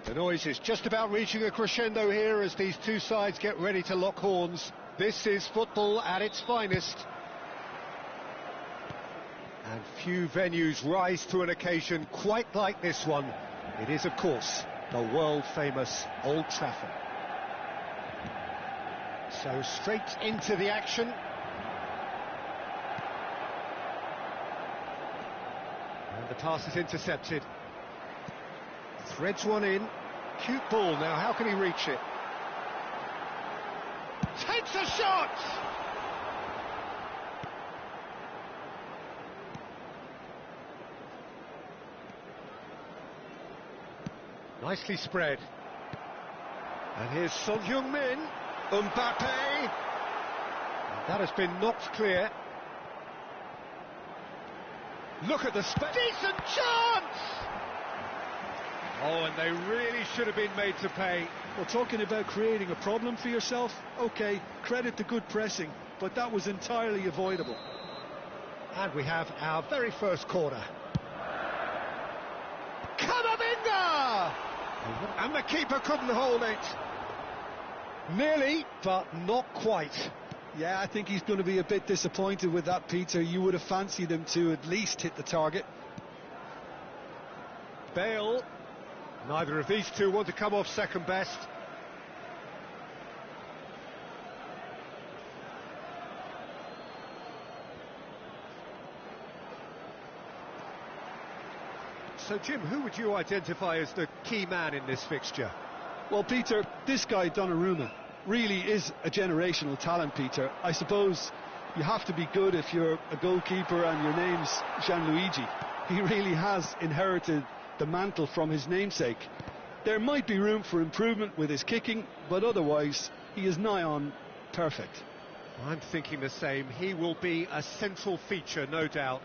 The noise is just about reaching a crescendo here as these two sides get ready to lock horns. This is football at its finest. And few venues rise to an occasion quite like this one. It is, of course, the world-famous Old Trafford. So straight into the action. And the pass is intercepted. Threads one in. Cute ball now, how can he reach it? Takes a shot! Nicely spread. And here's Son Heung-min. Mbappe. That has been knocked clear. Look at the decent chance! Oh, and they really should have been made to pay. Well, talking about creating a problem for yourself, OK, credit the good pressing, but that was entirely avoidable. And we have our very first corner. Kamavinga! And the keeper couldn't hold it. Nearly, but not quite. Yeah, I think he's going to be a bit disappointed with that, Peter. You would have fancied him to at least hit the target. Bale. Neither of these two want to come off second best. So, Jim, who would you identify as the key man in this fixture? Well, Peter, this guy, Donnarumma, really is a generational talent, Peter. I suppose you have to be good if you're a goalkeeper and your name's Gianluigi. He really has inherited the mantle from his namesake. There might be room for improvement with his kicking, but otherwise, he is nigh on perfect. I'm thinking the same. He will be a central feature, no doubt.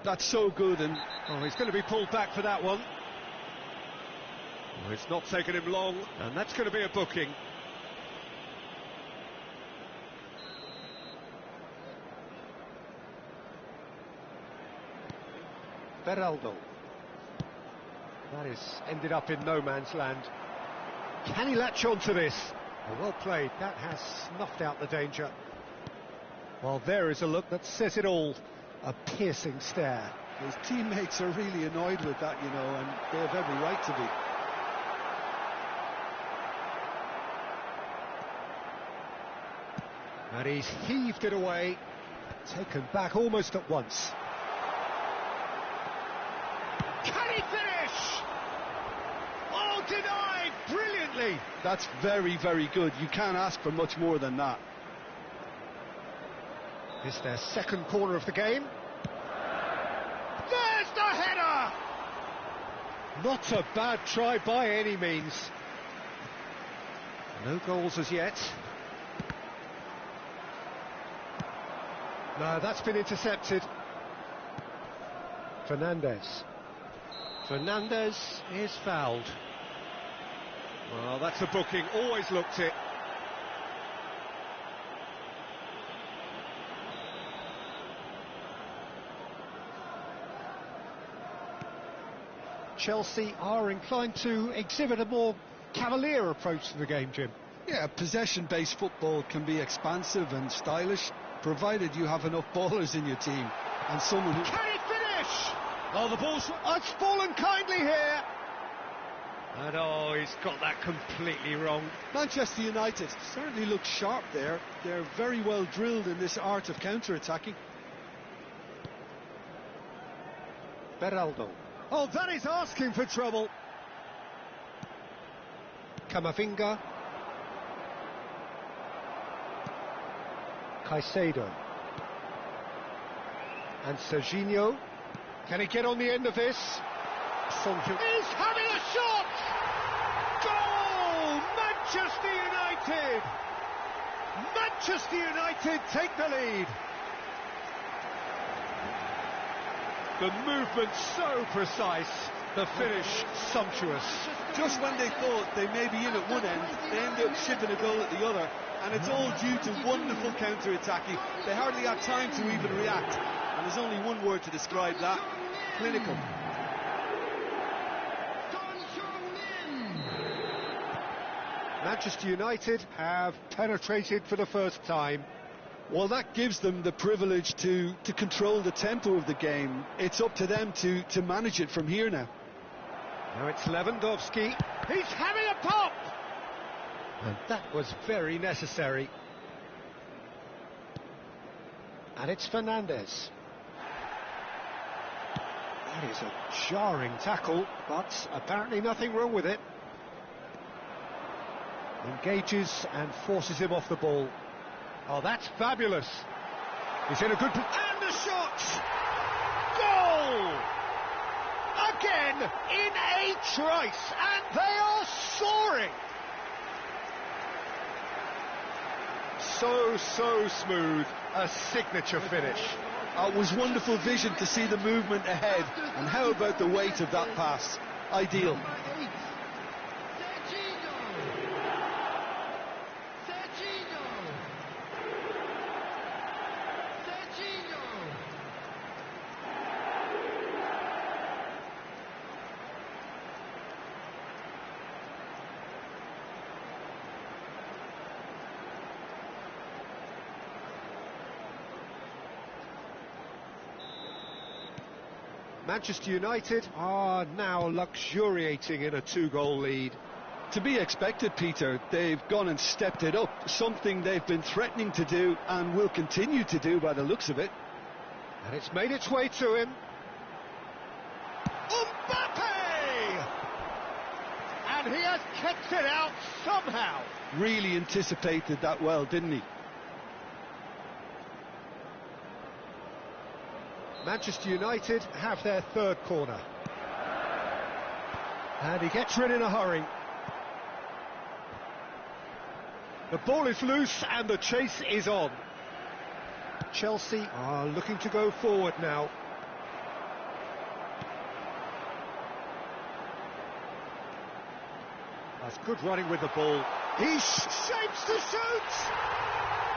That's so good, and oh, he's going to be pulled back for that one. Well, it's not taken him long, and that's going to be a booking. Beraldo. That is ended up in no man's land. Can he latch on to this? Oh, well played. That has snuffed out the danger. Well, there is a look that says it all. A piercing stare. His teammates are really annoyed with that, you know, and they have every right to be. And he's heaved it away. Taken back almost at once. Can he finish? Oh, denied brilliantly. That's very, very good. You can't ask for much more than that. It's their second corner of the game. There's the header! Not a bad try by any means. No goals as yet. No, that's been intercepted. Fernandez. Fernandez is fouled. Well, that's a booking. Always looked it. Chelsea are inclined to exhibit a more cavalier approach to the game, Jim. Yeah, possession-based football can be expansive and stylish, provided you have enough ballers in your team and someone who... Can he finish? Oh, the ball's... Oh, it's fallen kindly here. And oh, he's got that completely wrong. Manchester United certainly look sharp there. They're very well drilled in this art of counter-attacking. Beraldo. Oh, that is asking for trouble. Camavinga. Caicedo. And Serginho. Can he get on the end of this? He's having a shot! Goal! Manchester United! Manchester United take the lead. The movement so precise, the finish sumptuous. Just when they thought they may be in at one end, they end up shipping a goal at the other, and it's all due to wonderful counter-attacking. They hardly had time to even react, and there's only one word to describe that: clinical. Manchester United have penetrated for the first time. Well, that gives them the privilege to control the tempo of the game. It's up to them to manage it from here now. Now it's Lewandowski. He's having a pop! And that was very necessary. And it's Fernandez. That is a jarring tackle, but apparently nothing wrong with it. Engages and forces him off the ball. Oh, that's fabulous. He's in a good... And the shot! Goal! Again, in a trice, and they are soaring! So smooth, a signature finish. It was wonderful vision to see the movement ahead, and how about the weight of that pass? Ideal. Manchester United are now luxuriating in a 2-goal lead. To be expected, Peter. They've gone and stepped it up, something they've been threatening to do and will continue to do by the looks of it. And it's made its way to him. And he has kept it out somehow. Really anticipated that well, didn't he? Manchester United have their third corner. And he gets rid in a hurry. The ball is loose and the chase is on. Chelsea are looking to go forward now. That's good running with the ball. He shapes to shoot!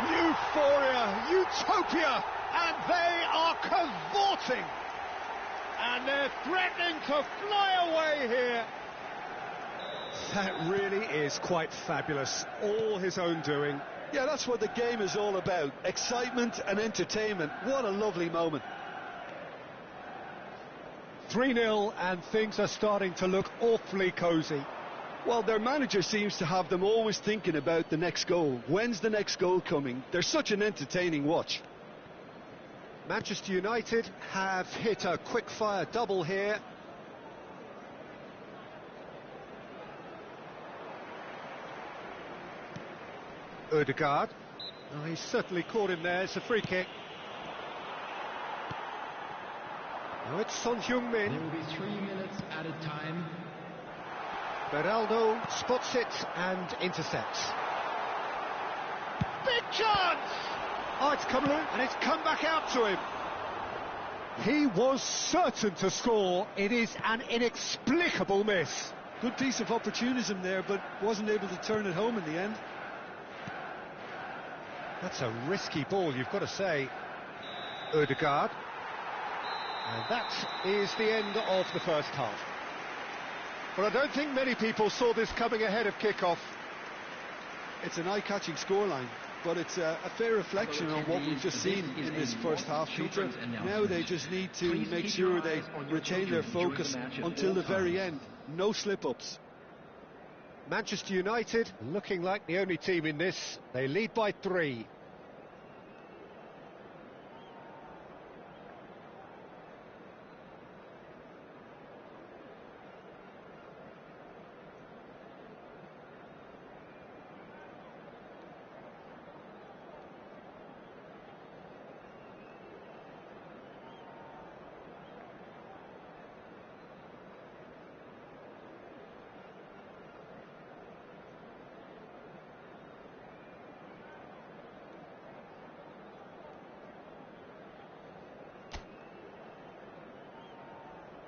Euphoria, utopia, and they are cavorting. And they're threatening to fly away here. That really is quite fabulous. All his own doing. Yeah, that's what the game is all about. Excitement and entertainment. What a lovely moment. 3-0 and things are starting to look awfully cosy. Well, their manager seems to have them always thinking about the next goal. When's the next goal coming? They're such an entertaining watch. Manchester United have hit a quick-fire double here. Odegaard. Oh, he's certainly caught him there. It's a free kick. Now it's Son Heung-min. There will be 3 minutes at a time. Beraldo spots it and intercepts. Big chance! Oh, it's come loose and it's come back out to him. He was certain to score. It is an inexplicable miss. Good piece of opportunism there, but wasn't able to turn it home in the end. That's a risky ball, you've got to say. Odegaard. And that is the end of the first half. Well, I don't think many people saw this coming ahead of kick-off. It's an eye-catching scoreline, but it's a fair reflection on what we've just seen in this first half, Peter. Now they just need to make sure they retain their focus until the very end. No slip-ups. Manchester United looking like the only team in this. They lead by 3.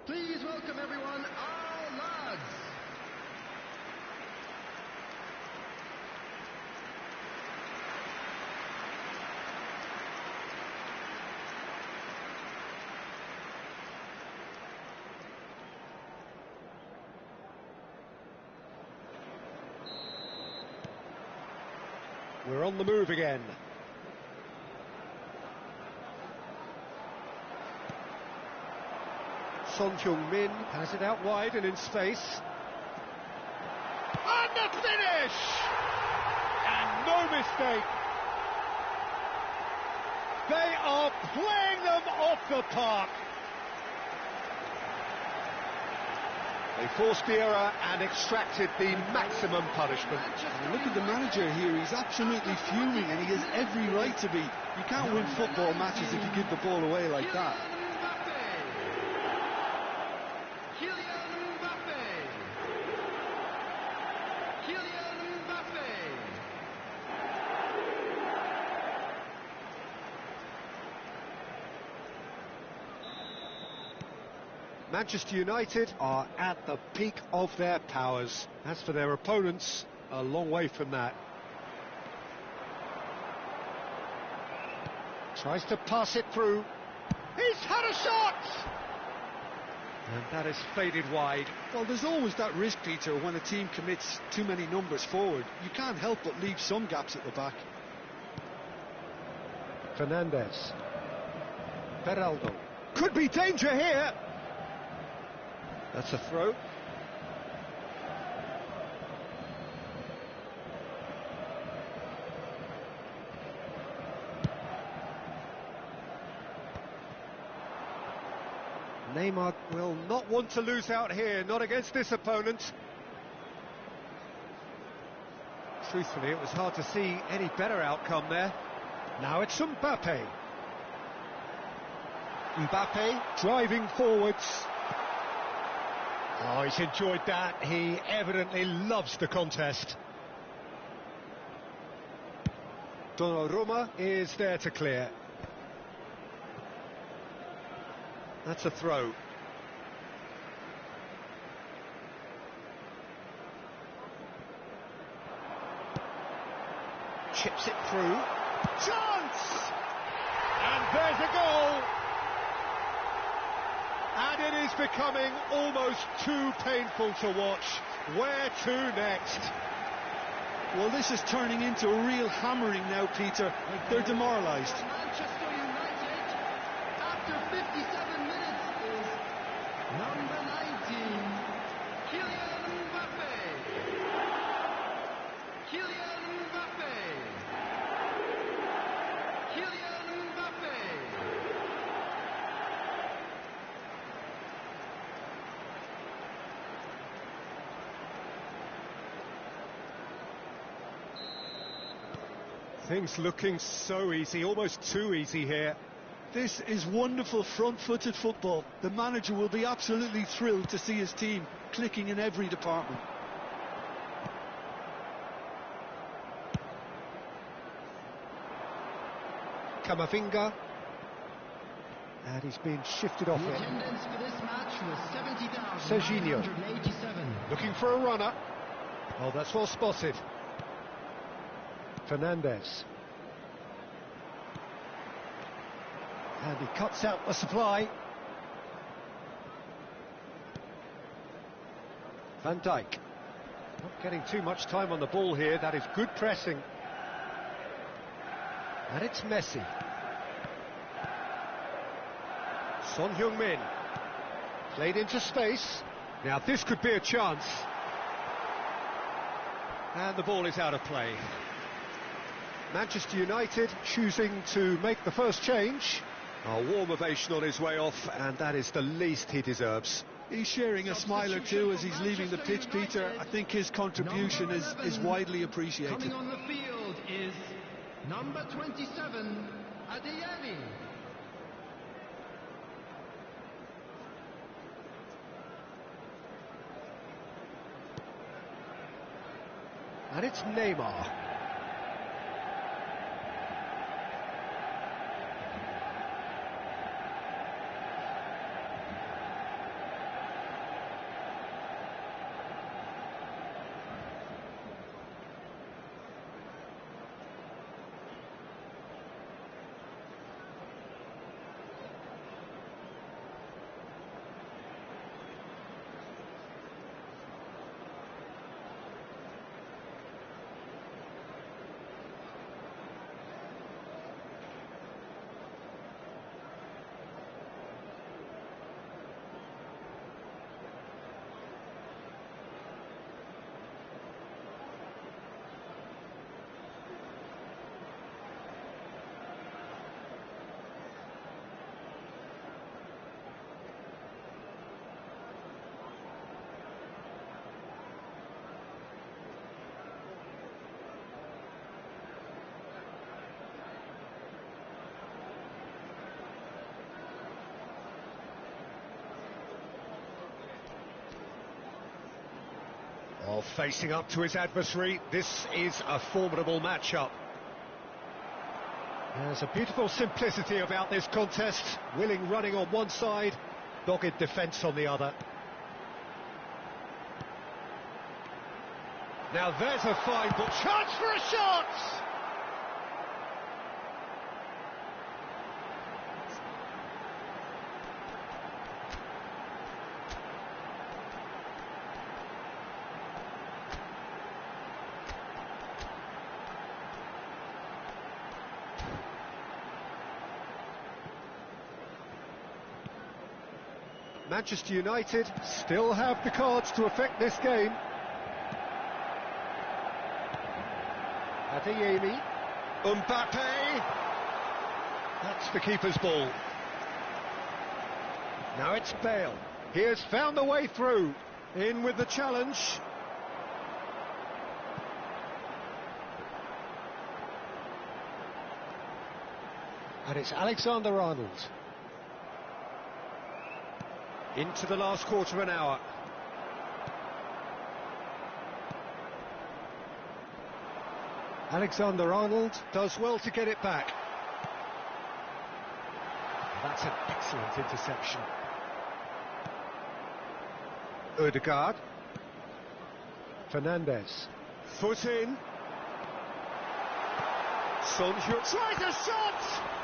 Please welcome everyone, our lads. We're on the move again. Son Heung-min has it out wide and in space. And the finish! And no mistake. They are playing them off the park. They forced the error and extracted the maximum punishment. And look at the manager here. He's absolutely fuming and he has every right to be. You can't win football matches if you give the ball away like that. Manchester United are at the peak of their powers. As for their opponents, a long way from that. Tries to pass it through. He's had a shot! And that is faded wide. Well, there's always that risk, Peter, when a team commits too many numbers forward. You can't help but leave some gaps at the back. Fernandez. Beraldo. Could be danger here! That's a throw. Neymar will not want to lose out here, not against this opponent. Truthfully, it was hard to see any better outcome there. Now it's Mbappe. Mbappe driving forwards. Oh, he's enjoyed that. He evidently loves the contest. Donnarumma is there to clear. That's a throw. Chips it through. Chance! And there's a goal! And it is becoming almost too painful to watch. Where to next? Well, this is turning into a real hammering now, Peter. They're demoralised. Manchester United, after 57 minutes, is number 19, Kylian Mbappe. Kylian Mbappe. Kylian Mbappe. Things looking so easy, almost too easy here. This is wonderful front-footed football. The manager will be absolutely thrilled to see his team clicking in every department. Camavinga. And he's been shifted off The it. attendance for this match was 70,987. Looking for a runner. Oh, that's well spotted. Fernandez. And he cuts out the supply. Van Dijk. Not getting too much time on the ball here. That is good pressing. And it's Messi. Son Heung-min. Played into space. Now this could be a chance. And the ball is out of play. Manchester United choosing to make the first change. A warm ovation on his way off, and that is the least he deserves. He's sharing a smile or two as he's leaving the pitch, Peter. I think his contribution is widely appreciated. Coming on the field is number 27, Adeyemi. And it's Neymar. Well, facing up to his adversary, this is a formidable matchup. There's a beautiful simplicity about this contest. Willing running on one side, dogged defence on the other. Now there's a fine ball. Chance for a shot! Manchester United still have the cards to affect this game. Adeyemi. Mbappe. That's the keeper's ball. Now it's Bale. He has found a way through. In with the challenge. And it's Alexander-Arnold. Into the last quarter of an hour. Alexander-Arnold does well to get it back. That's an excellent interception. Ødegaard. Fernandez. Foot in. Son Heung tries a shot!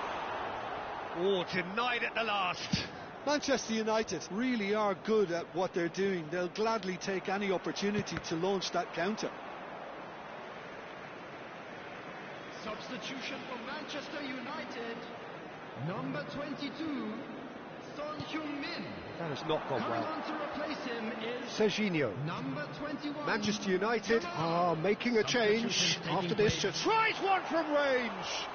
Oh, denied at the last. Manchester United really are good at what they're doing. They'll gladly take any opportunity to launch that counter. Substitution for Manchester United. Number 22, Son Heung-min. That has not gone Coming well. on to replace him is Serginho. number 21. Manchester United are making a change after this. Tries one from range.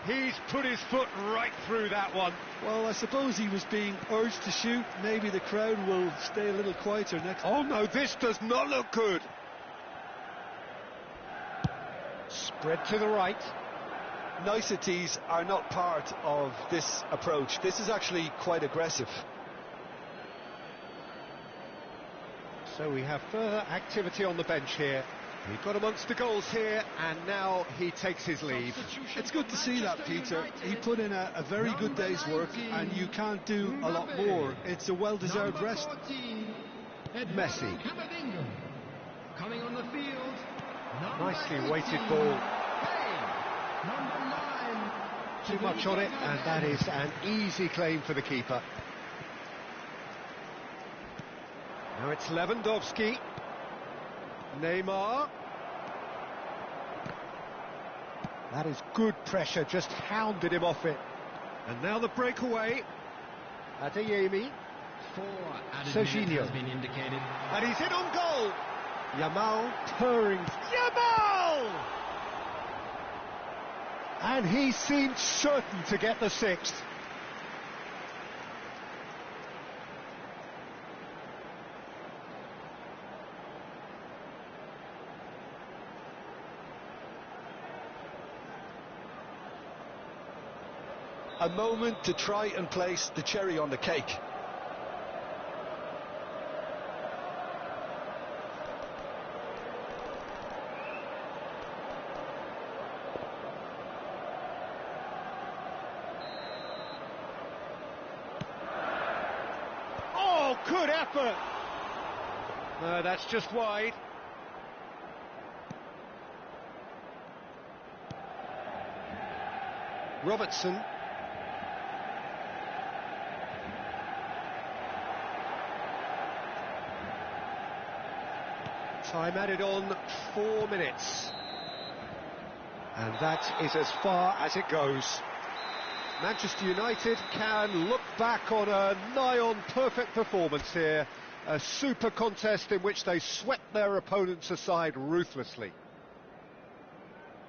He's put his foot right through that one. Well, I suppose he was being urged to shoot. Maybe the crowd will stay a little quieter next. Oh no, this does not look good. Spread to the right. Niceties are not part of this approach. This is actually quite aggressive. So we have further activity on the bench here. He got amongst the goals here, and now he takes his leave. It's good to see that, Peter. He put in a very good day's work, and you can't do a lot more. It's a well-deserved rest. 14, Messi. coming on the field. Nicely 18, weighted ball. Hey, number 9. Too much on it, and that is an easy claim for the keeper. Now it's Lewandowski. Neymar. That is good pressure, just hounded him off it. And now the breakaway. Adeyemi. 4 added Serginho. minutes has been indicated. And he's in on goal. Yamal purring. Yamal! And he seemed certain to get the 6th. A moment to try and place the cherry on the cake. Oh, good effort! No, that's just wide. Robertson. Time added on 4 minutes. And that is as far as it goes. Manchester United can look back on a nigh-on perfect performance here. A super contest in which they swept their opponents aside ruthlessly.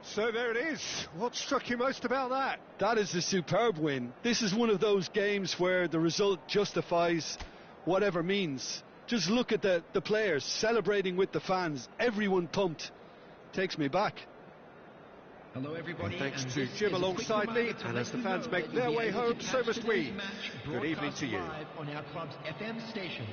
So there it is. What struck you most about that? That is a superb win. This is one of those games where the result justifies whatever means. Just look at the players celebrating with the fans. Everyone pumped. Takes me back. Hello everybody. Thanks and to this Jim is a quick alongside me, reminder to and let as the you fans know make that their you'll be way able home, to so catch must we. today's match Good evening broadcast to you. live on our club's FM station.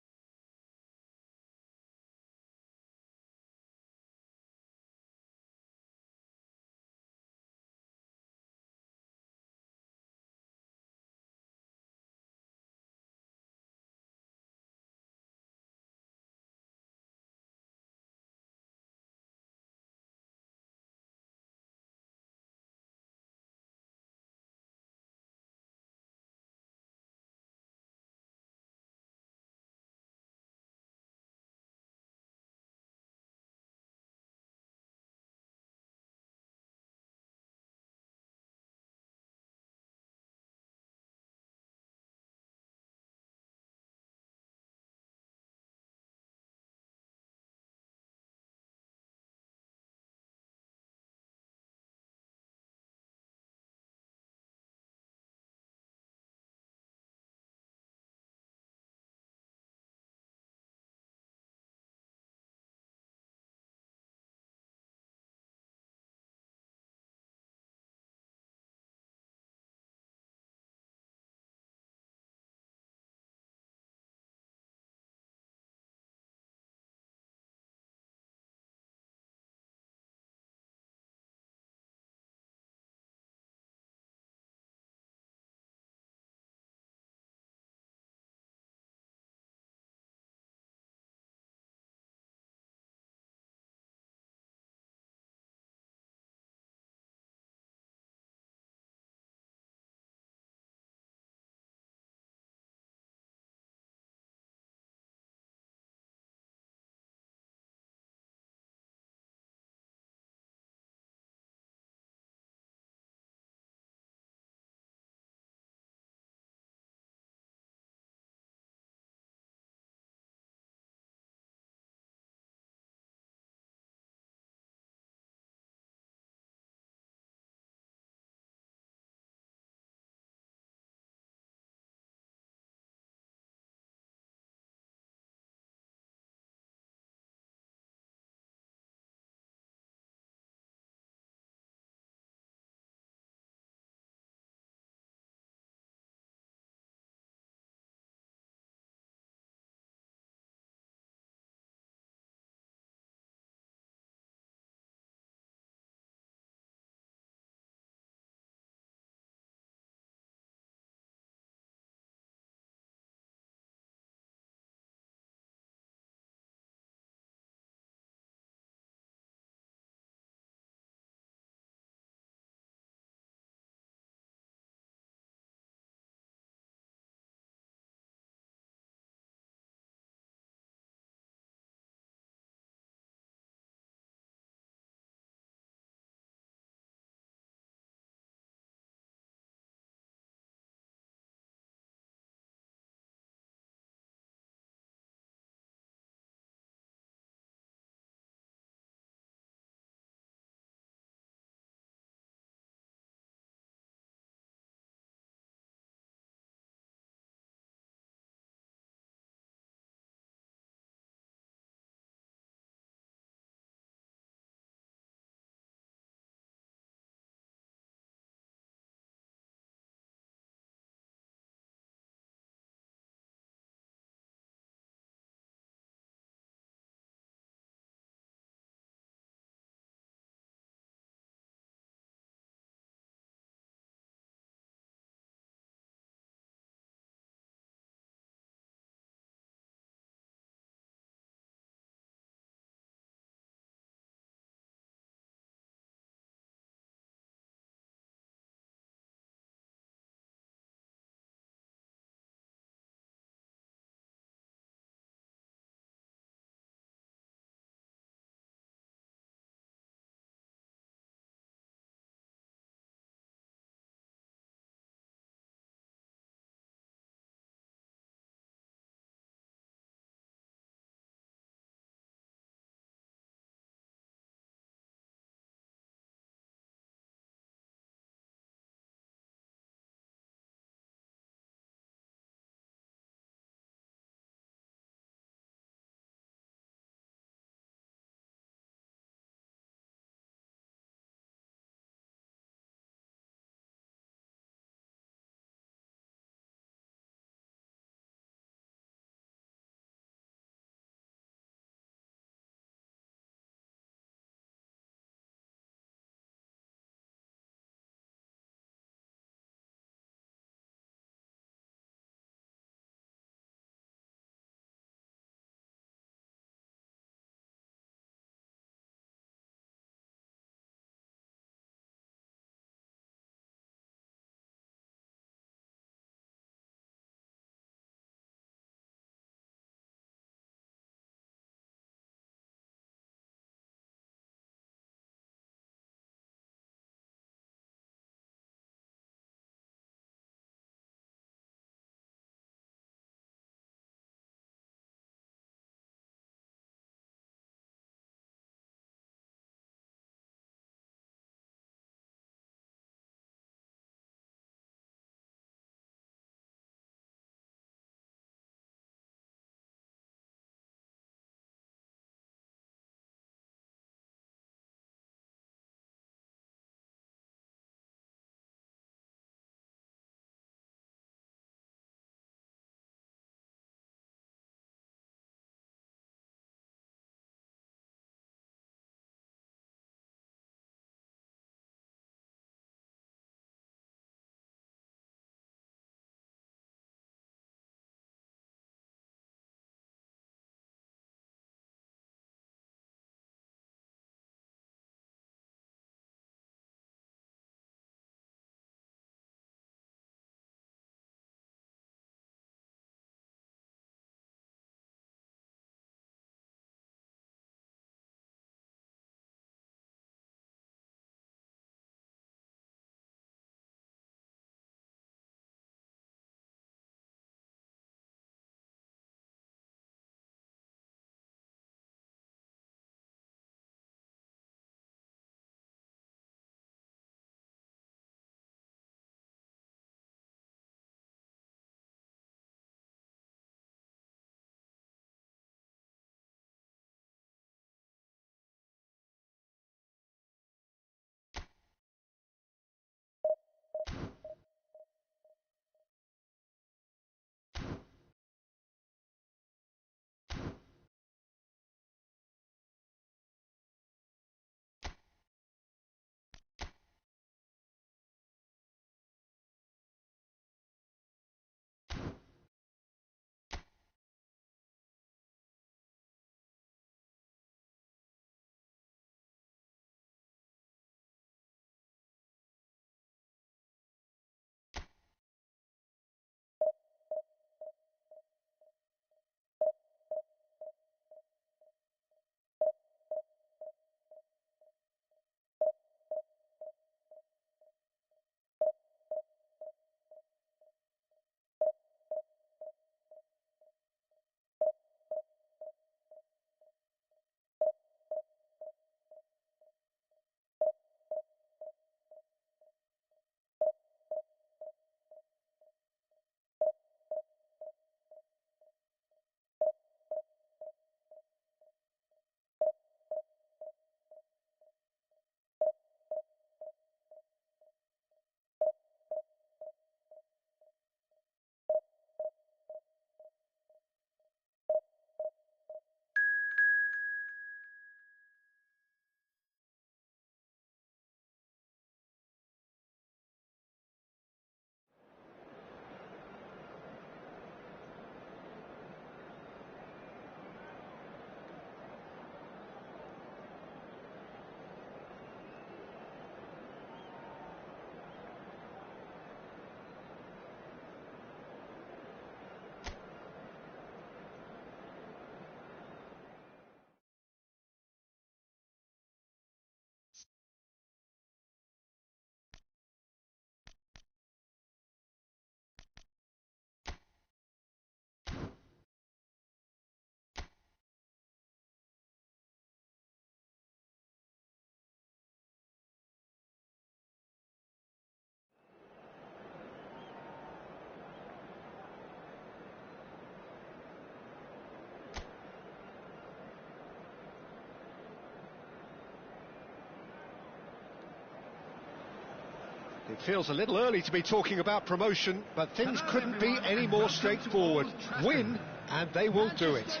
It feels a little early to be talking about promotion, but things couldn't be any more straightforward. Win, and they will do it.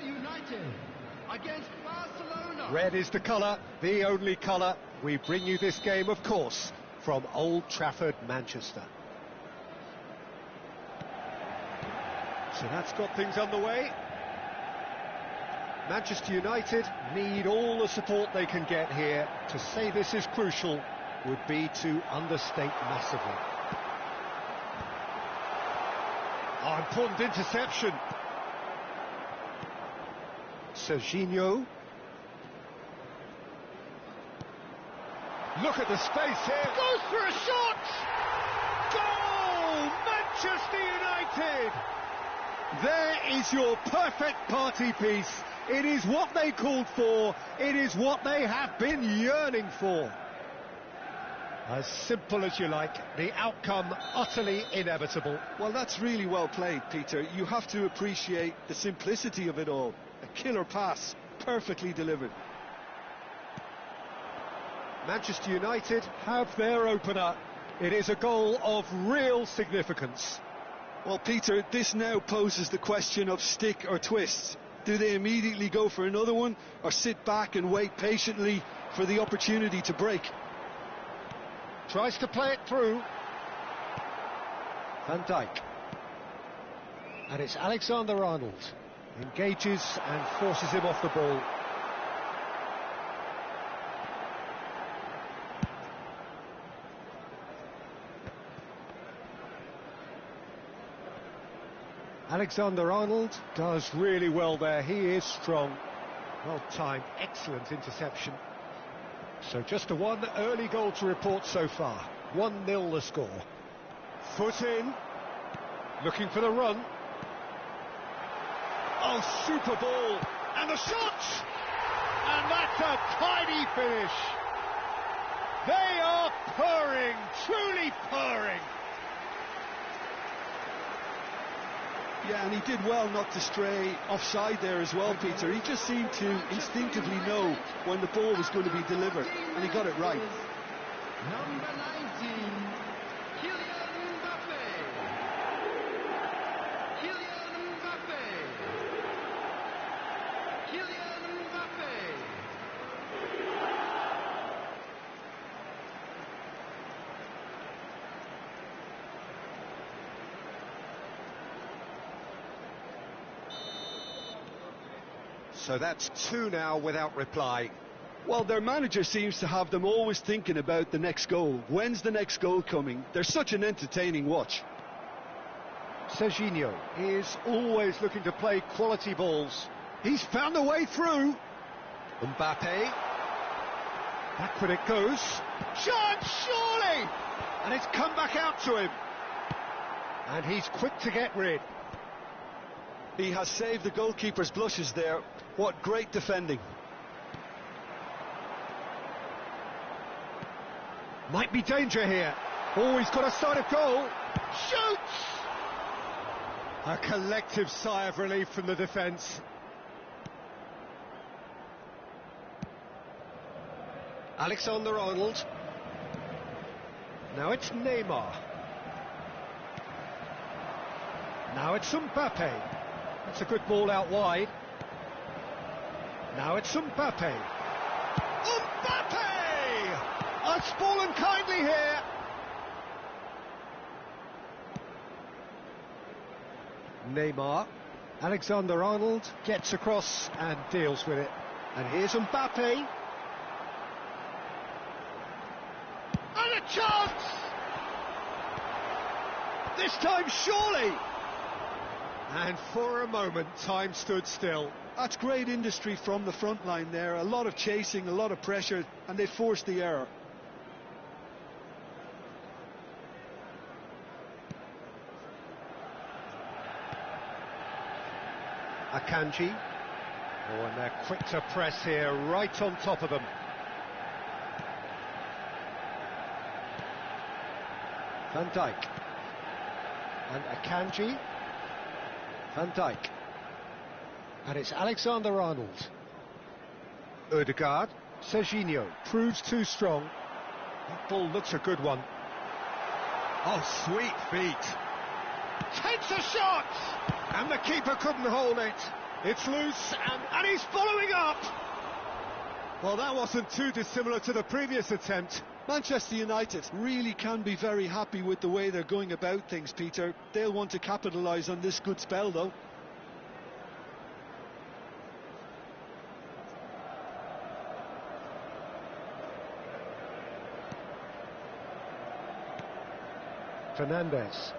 Against Barcelona. Red is the colour, the only colour. We bring you this game, of course, from Old Trafford, Manchester. So that's got things underway. Manchester United need all the support they can get here. To say this is crucial would be to understate massively. Oh, important interception. Serginho. Look at the space here. Goes for a shot! Goal! Manchester United! There is your perfect party piece. It is what they called for. It is what they have been yearning for. As simple as you like, the outcome utterly inevitable. Well, that's really well played, Peter. You have to appreciate the simplicity of it all. A killer pass, perfectly delivered. Manchester United have their opener. It is a goal of real significance. Well, Peter, this now poses the question of stick or twist. Do they immediately go for another one, or sit back and wait patiently for the opportunity to break? Tries to play it through. Van Dijk. And it's Alexander-Arnold. Engages and forces him off the ball. Alexander-Arnold does really well there. He is strong. Well timed, excellent interception. So just a one early goal to report so far. 1-0 the score. Foot in. Looking for the run. Oh, super ball. And the shot! And that's a tidy finish. They are purring, truly purring. Yeah, and he did well not to stray offside there as well, Peter. He just seemed to instinctively know when the ball was going to be delivered, and he got it right. Number 19, Kylian Mbappe. Kylian Mbappe. Kylian Mbappe. So that's two now without reply. Well, their manager seems to have them always thinking about the next goal. When's the next goal coming? They're such an entertaining watch. Serginho is always looking to play quality balls. He's found a way through. Mbappe. Backward it goes. Chance, surely! And it's come back out to him. And he's quick to get rid. He has saved the goalkeeper's blushes there. What great defending. Might be danger here. Oh, he's got a sight of goal. Shoots! A collective sigh of relief from the defence. Alexander-Arnold. Now it's Neymar. Now it's Mbappe. That's a good ball out wide. Now it's Mbappe. Mbappe! It's fallen kindly here. Neymar. Alexander-Arnold gets across and deals with it. And here's Mbappe. And a chance! This time surely! And for a moment, time stood still. That's great industry from the front line there. A lot of chasing, a lot of pressure, and they forced the error. Akanji. Oh, and they're quick to press here, right on top of them. Van Dijk. And Akanji. Van Dijk. And it's Alexander-Arnold. Ødegaard. Serginho proves too strong. That ball looks a good one. Oh, sweet feet. Takes a shot! And the keeper couldn't hold it. It's loose, and he's following up! Well, that wasn't too dissimilar to the previous attempt. Manchester United really can be very happy with the way they're going about things, Peter. They'll want to capitalise on this good spell, though. Fernandes.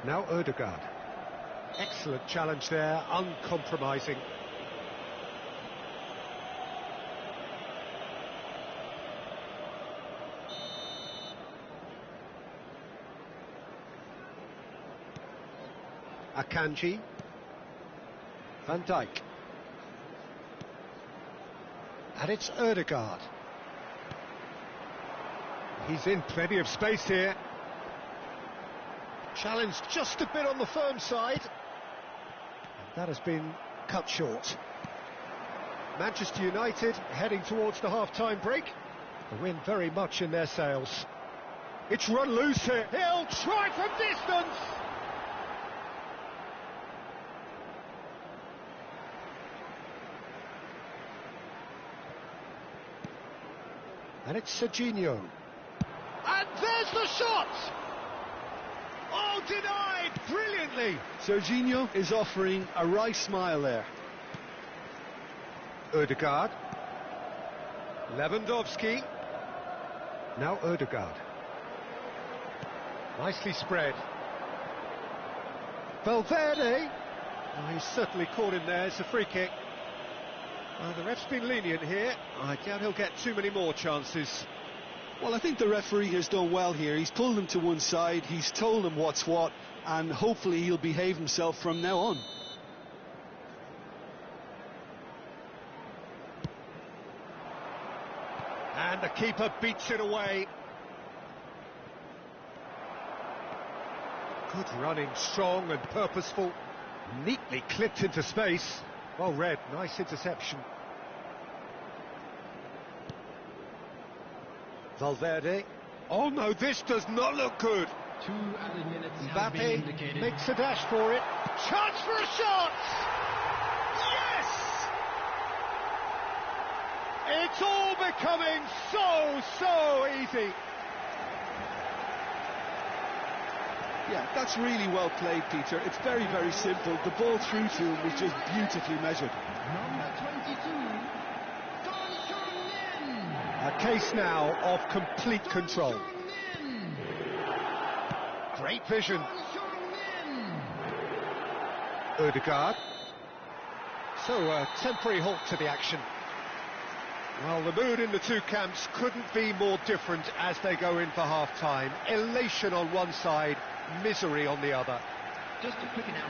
Now Odegaard. Excellent challenge there, uncompromising. Akanji. Van Dijk. And it's Odegaard. He's in plenty of space here. Challenged just a bit on the firm side. And that has been cut short. Manchester United heading towards the half-time break. The wind very much in their sails. It's run loose here. He'll try from distance. And it's Serginho. And there's the shot! Oh, denied brilliantly! Serginho is offering a wry smile there. Odegaard. Lewandowski. Now Odegaard. Nicely spread. Valverde. Oh, he's certainly caught him there. It's a free kick. The ref's been lenient here. I doubt he'll get too many more chances. Well, I think the referee has done well here. He's pulled him to one side, he's told him what's what, and hopefully he'll behave himself from now on. And the keeper beats it away. Good running, strong and purposeful. Neatly clipped into space. Well read, nice interception. Valverde. Oh no, this does not look good. 2 added minutes have been Mbappe indicated. makes a dash for it. Chance for a shot! Yes! It's all becoming so easy. Yeah, that's really well played, Peter. It's very, very simple. The ball through to him was just beautifully measured. Number 22, A case now of complete control. Great vision. Odegaard. So a temporary halt to the action. Well, the mood in the two camps couldn't be more different as they go in for half-time. Elation on one side, misery on the other.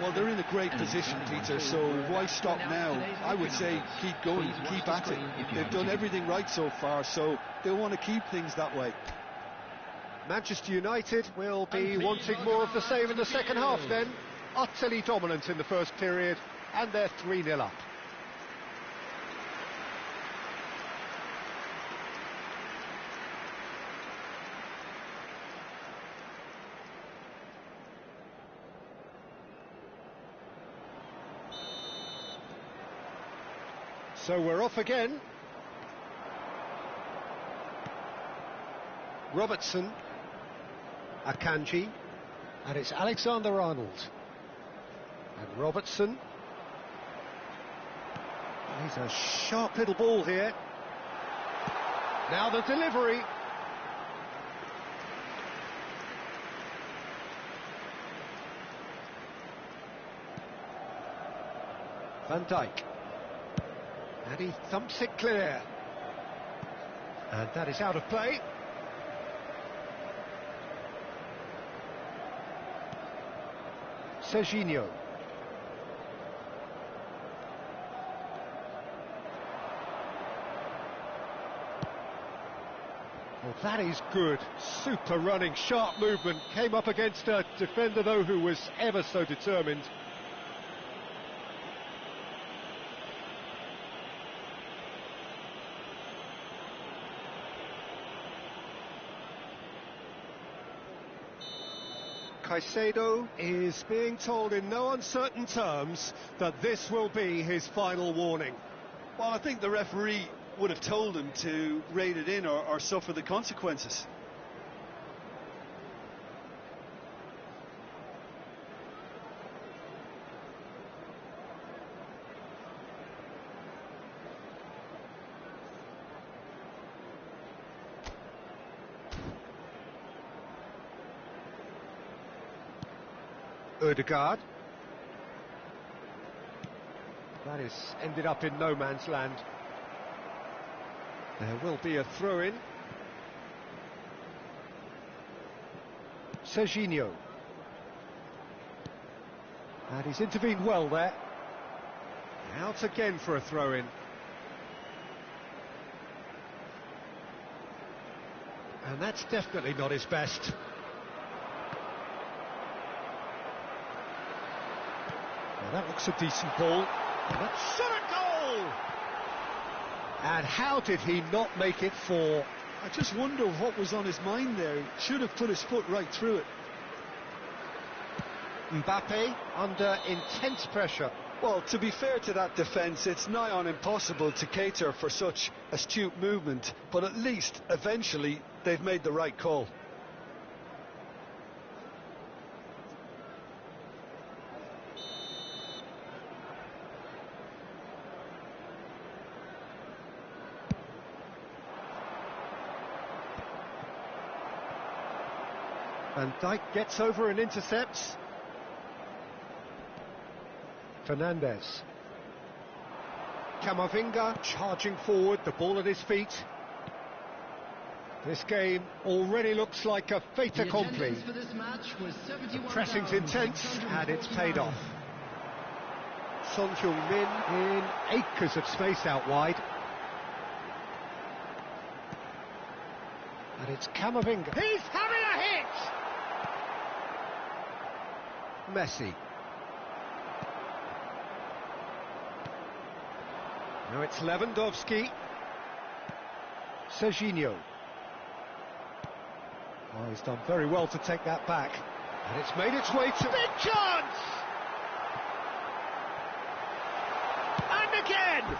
Well, they're in a great position, Peter, so why stop now? I would say keep going, keep at it. They've done everything right so far, so they'll want to keep things that way. Manchester United will be wanting more of the same in the second half then. Utterly dominant in the first period, and they're 3-0 up. So we're off again. Robertson, Akanji, and it's Alexander-Arnold. And Robertson. He's a sharp little ball here. Now the delivery. Van Dijk. And he thumps it clear. And that is out of play. Serginho. Well, that is good. Super running, sharp movement. Came up against a defender, though, who was ever so determined. Caicedo is being told in no uncertain terms that this will be his final warning. Well, I think the referee would have told him to rate it in or suffer the consequences. Odegaard. That is ended up in no man's land. There will be a throw-in. Serginho. And he's intervened well there. Out again for a throw-in. And that's definitely not his best. Well, that looks a decent ball. That's shot at goal! And how did he not make it four? I just wonder what was on his mind there. He should have put his foot right through it. Mbappe under intense pressure. Well, to be fair to that defence, it's nigh on impossible to cater for such astute movement, but at least, eventually, they've made the right call. Van Dijk gets over and intercepts. Fernandez. Camavinga charging forward, the ball at his feet. This game already looks like a fait accompli. The pressing's intense and it's paid off. Son Heung-min in acres of space out wide. And it's Camavinga. He's having a hit! Messi. Now it's Lewandowski. Serginho. Oh, he's done very well to take that back. And it's made its way to... Big chance! And again!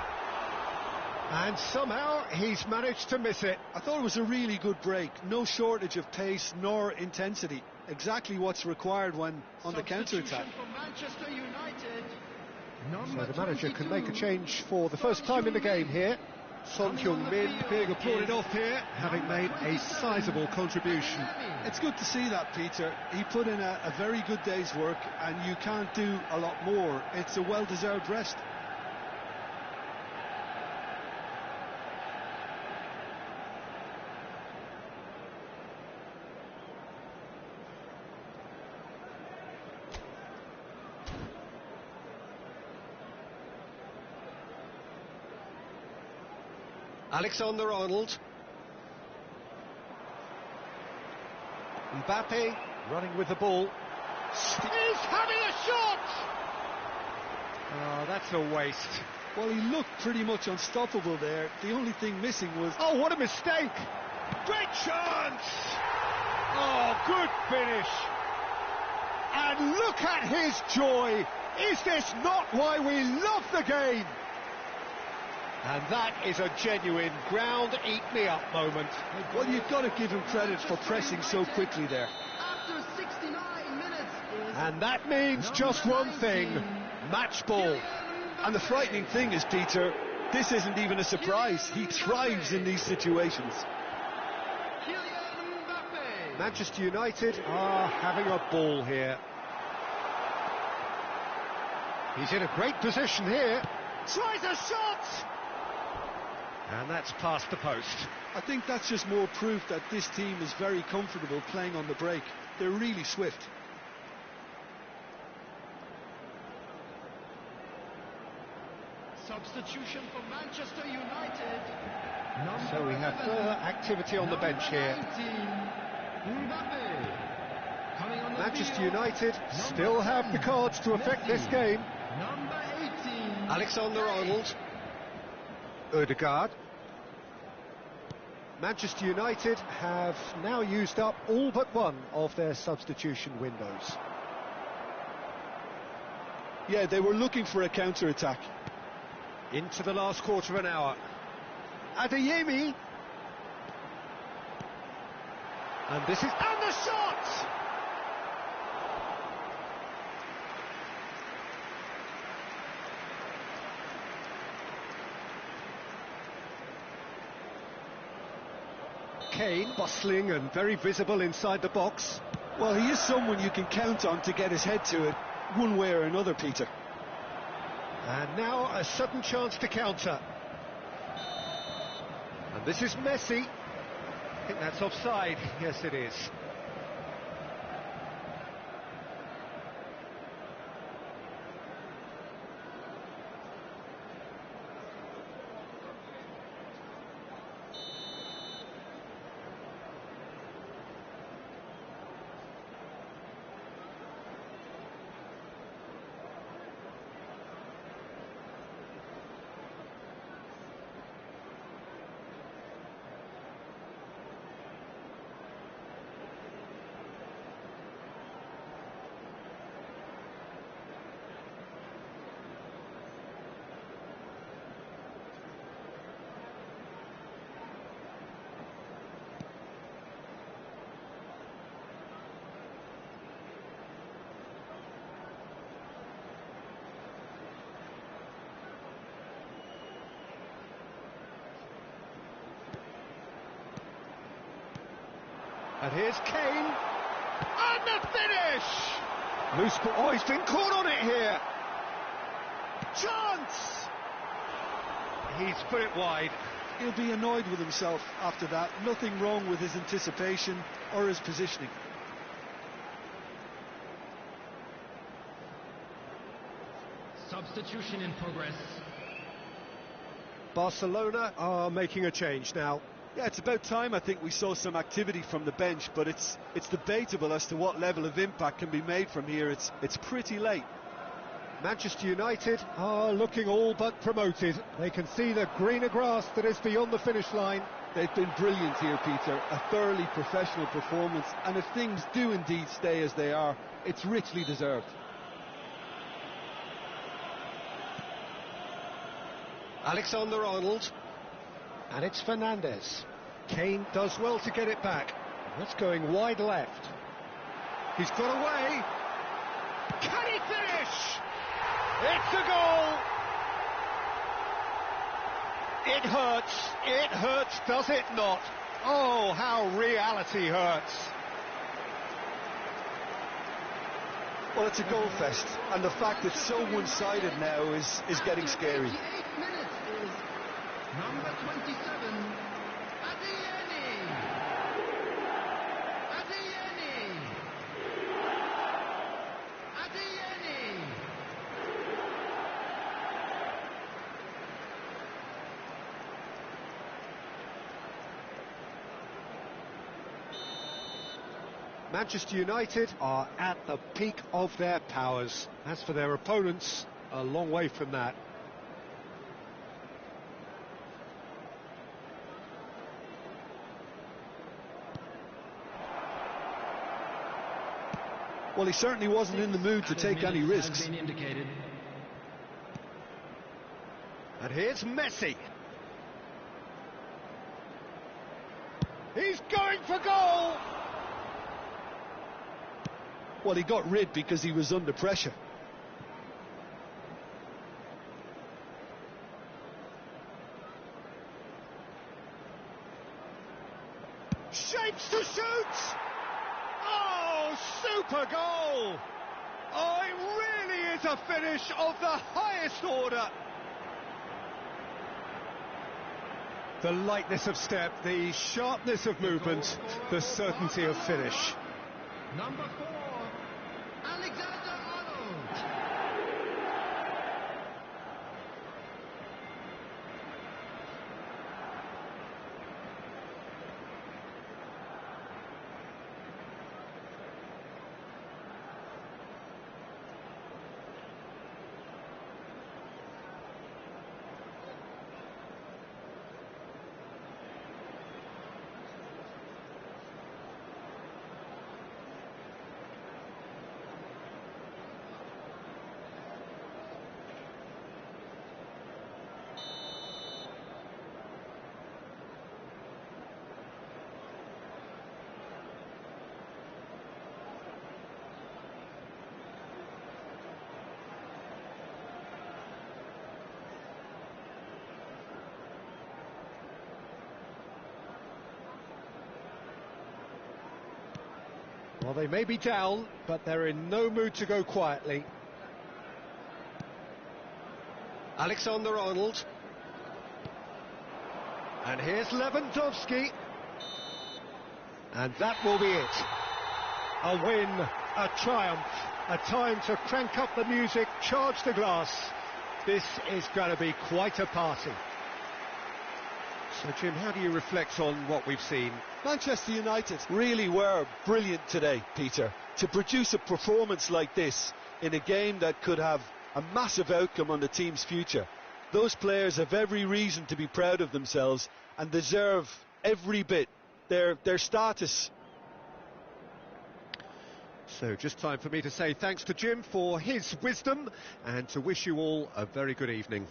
And somehow he's managed to miss it. I thought it was a really good break. No shortage of pace nor intensity. Exactly what's required when on the counter-attack. So the manager can make a change for the first time in the game here. Son Heung-min being applauded off here, having made a sizable contribution. It's good to see that, Peter. He put in a very good day's work, and you can't do a lot more. It's a well-deserved rest. Alexander-Arnold. Mbappe running with the ball. He's having a shot! Oh, that's a waste. Well, he looked pretty much unstoppable there. The only thing missing was... Oh, what a mistake! Great chance! Oh, good finish! And look at his joy! Is this not why we love the game? And that is a genuine ground-eat-me-up moment. Well, you've got to give him credit for pressing so quickly there. After 69 minutes and that means just one thing, match ball. And the frightening thing is, Peter, this isn't even a surprise. He thrives in these situations. Manchester United are having a ball here. He's in a great position here. Tries a shot! And that's past the post. I think that's just more proof that this team is very comfortable playing on the break. They're really swift. Substitution for Manchester United. So we have further activity on the bench here. Manchester United still have the cards to affect this game. Number 18. Alexander-Arnold. Odegaard. Manchester United have now used up all but one of their substitution windows. Yeah, they were looking for a counter-attack. Into the last quarter of an hour. Adeyemi. And this is... And the shot! Kane, bustling and very visible inside the box. Well, he is someone you can count on to get his head to it, one way or another, Peter. And now a sudden chance to counter. And this is Messi. I think that's offside. Yes, it is. And here's Kane. And the finish! Loose ball. Oh, he's been caught on it here. Chance! He's put it wide. He'll be annoyed with himself after that. Nothing wrong with his anticipation or his positioning. Substitution in progress. Barcelona are making a change now. Yeah, it's about time I think we saw some activity from the bench, but it's debatable as to what level of impact can be made from here. It's pretty late. Manchester United are looking all but promoted. They can see the greener grass that is beyond the finish line. They've been brilliant here, Peter. A thoroughly professional performance, and if things do indeed stay as they are, it's richly deserved. Alexander-Arnold. And it's Fernandez. Kane does well to get it back. That's going wide left. He's got away. Can he finish? It's a goal! It hurts, does it not? Oh, how reality hurts. Well, it's a goal fest, and the fact it's so one-sided now is getting scary. 88 minutes is number 27, Adeyemi. Adeyemi. Adeyemi. Manchester United are at the peak of their powers. As for their opponents, a long way from that. Well, he certainly wasn't in the mood to take any risks. And here's Messi. He's going for goal! Well, he got rid because he was under pressure. Shapes to shoot! Oh, super goal! Oh, it really is a finish of the highest order. The lightness of step, the sharpness of movement, the certainty of finish. number 4, Alexander-Arnold. Well, they may be down, but they're in no mood to go quietly. Alexander-Arnold. And here's Lewandowski. And that will be it. A win, a triumph, a time to crank up the music, charge the glass. This is going to be quite a party. So, Jim, how do you reflect on what we've seen? Manchester United really were brilliant today, Peter, to produce a performance like this in a game that could have a massive outcome on the team's future. Those players have every reason to be proud of themselves and deserve every bit their status. So just time for me to say thanks to Jim for his wisdom and to wish you all a very good evening.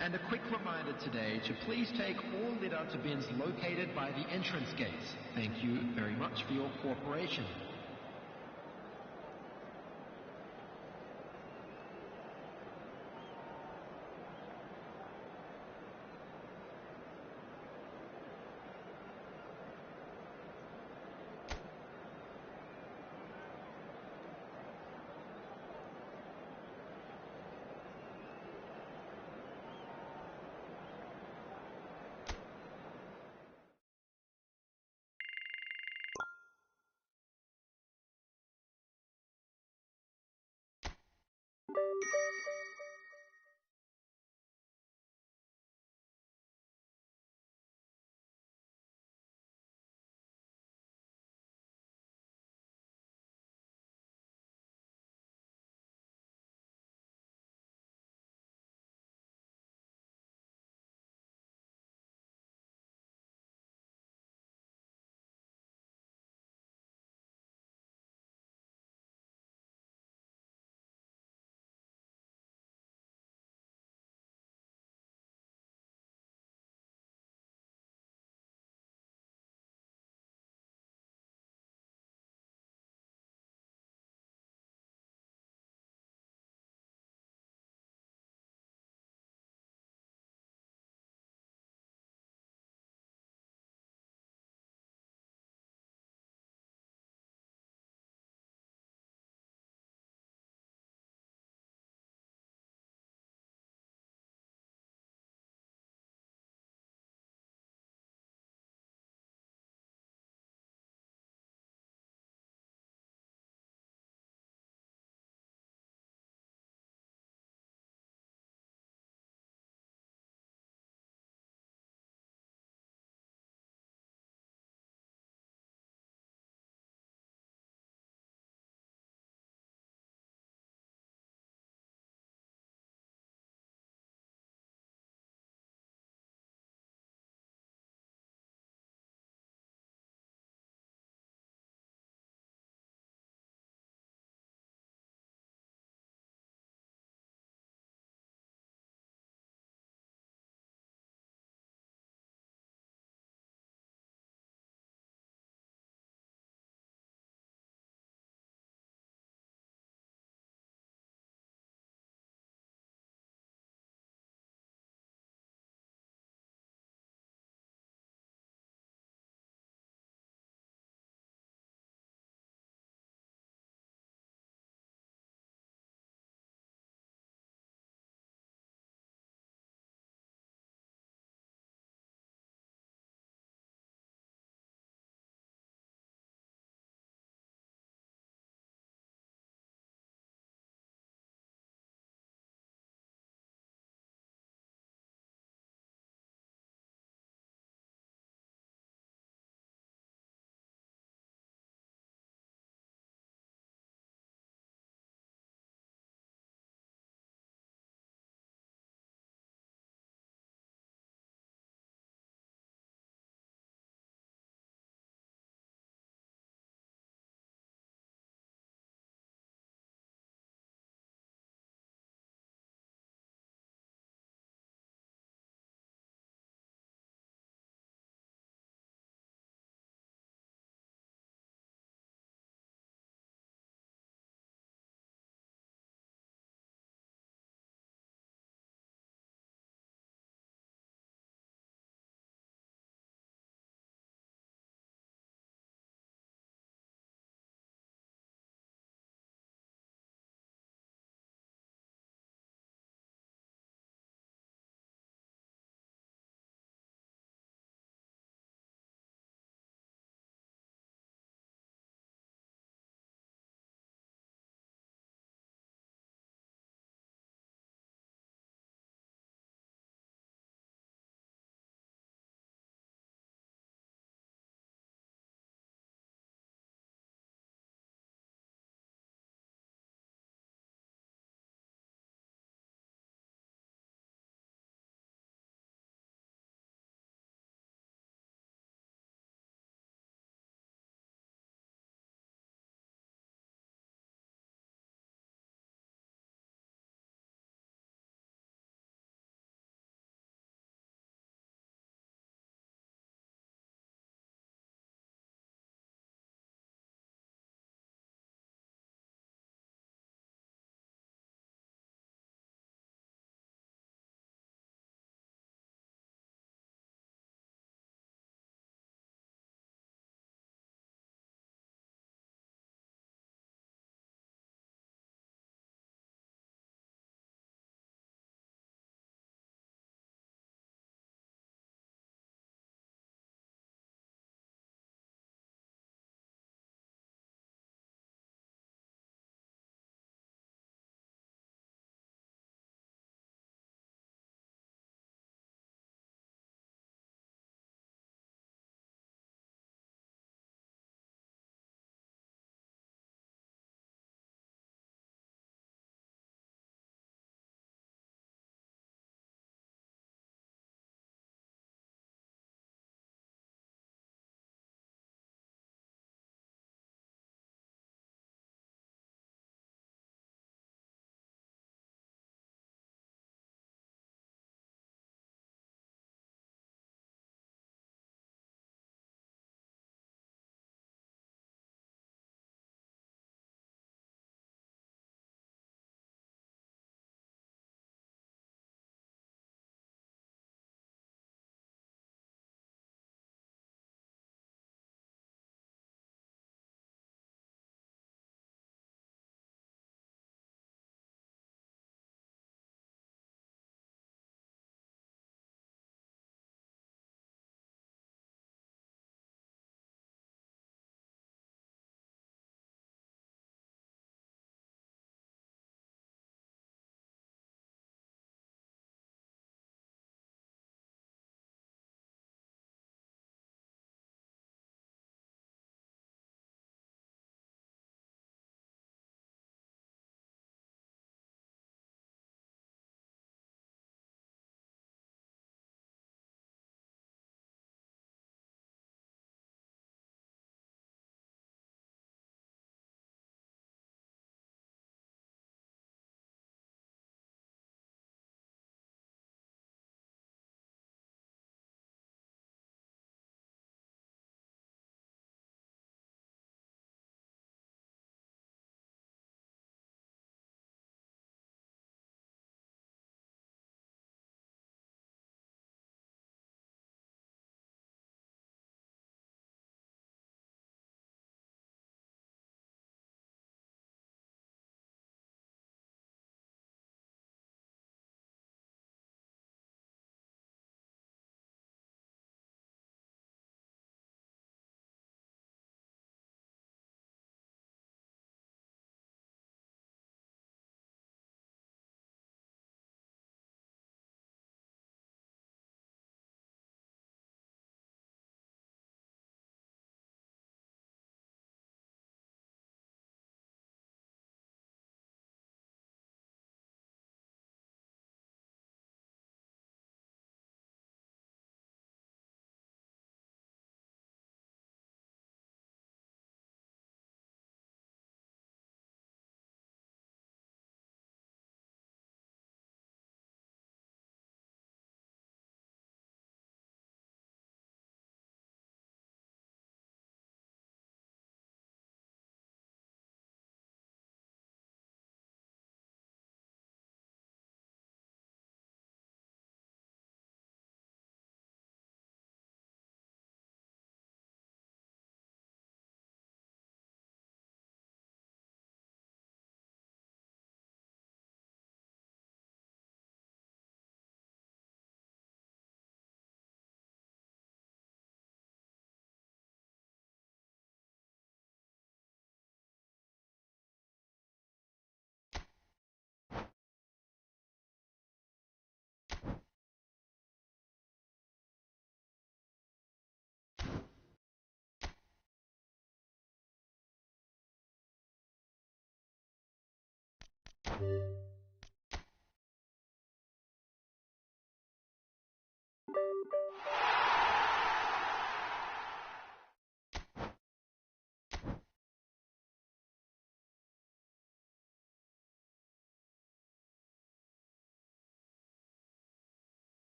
And a quick reminder today to please take all litter to bins located by the entrance gates. Thank you very much for your cooperation.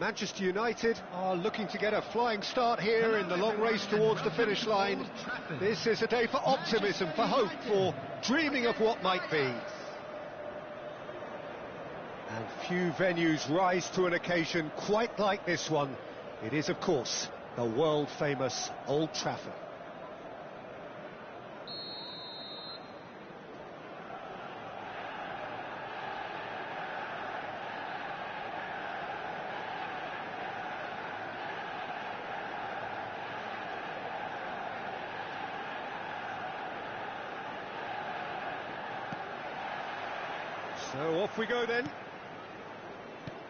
Manchester United are looking to get a flying start here in the long race towards the finish line. This is a day for optimism, for hope, for dreaming of what might be. And few venues rise to an occasion quite like this one. It is, of course, the world-famous Old Trafford. So off we go then.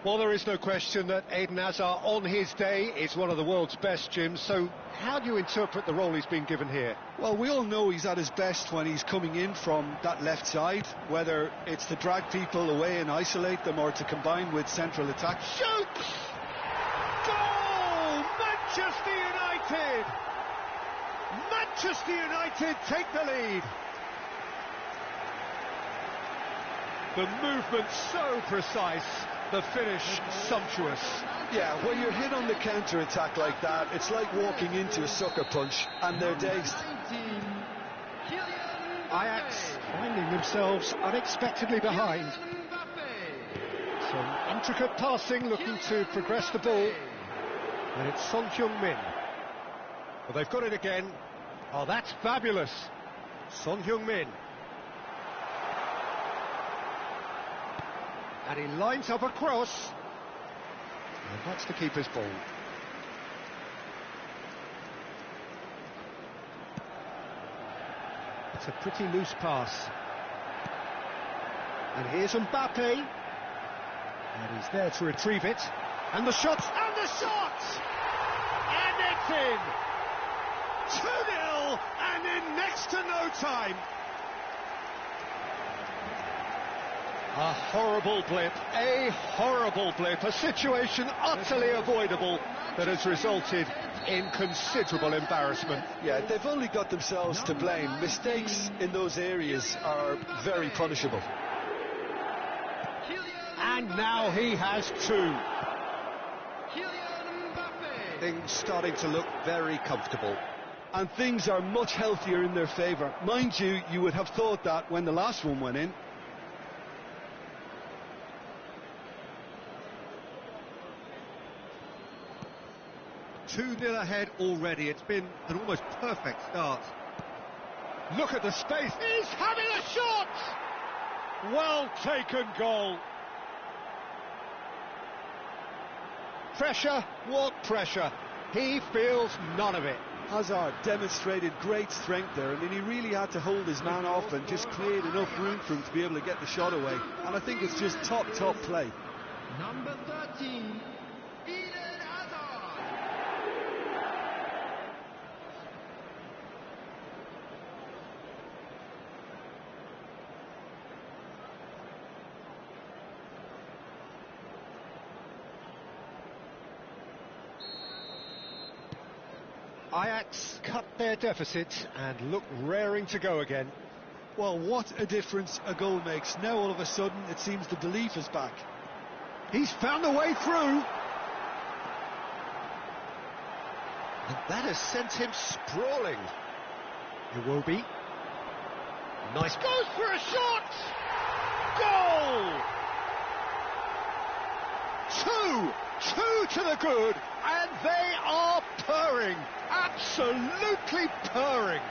Well, there is no question that Eden Hazard on his day is one of the world's best, Jim. So how do you interpret the role he's been given here? Well, we all know he's at his best when he's coming in from that left side, whether it's to drag people away and isolate them or to combine with central attack. Shoots! Goal! Manchester United! Manchester United take the lead. The movement so precise, the finish sumptuous. Yeah, when you're hit on the counter-attack like that, it's like walking into a sucker punch and they're dazed. Ajax finding themselves unexpectedly behind. Some intricate passing, looking to progress the ball. And it's Son Heung-min. Well, they've got it again. Oh, that's fabulous. Son Heung-min. And he lines up a cross. And that's the keeper's ball. It's a pretty loose pass. And here's Mbappe. And he's there to retrieve it. And the shot! And the shot! And it's in! 2-0 and in next to no time. A horrible blip, a situation utterly avoidable that has resulted in considerable embarrassment. Yeah, they've only got themselves to blame. Mistakes in those areas are very punishable. And now he has two. Things starting to look very comfortable. And things are much healthier in their favour. Mind you, you would have thought that when the last one went in. Two-nil ahead already. It's been an almost perfect start. Look at the space. He's having a shot! Well taken goal. Pressure, what pressure? He feels none of it. Hazard demonstrated great strength there. I mean, he really had to hold his man off and just create enough room for him to be able to get the shot away. And I think it's just top play. Number 13, Eden Hazard. Ajax cut their deficit and look raring to go again. Well, what a difference a goal makes. Now all of a sudden it seems the belief is back. He's found a way through. And that has sent him sprawling. It will be. Nice. Goes for a shot! Goal! Two to the good, and they are purring. Absolutely purring.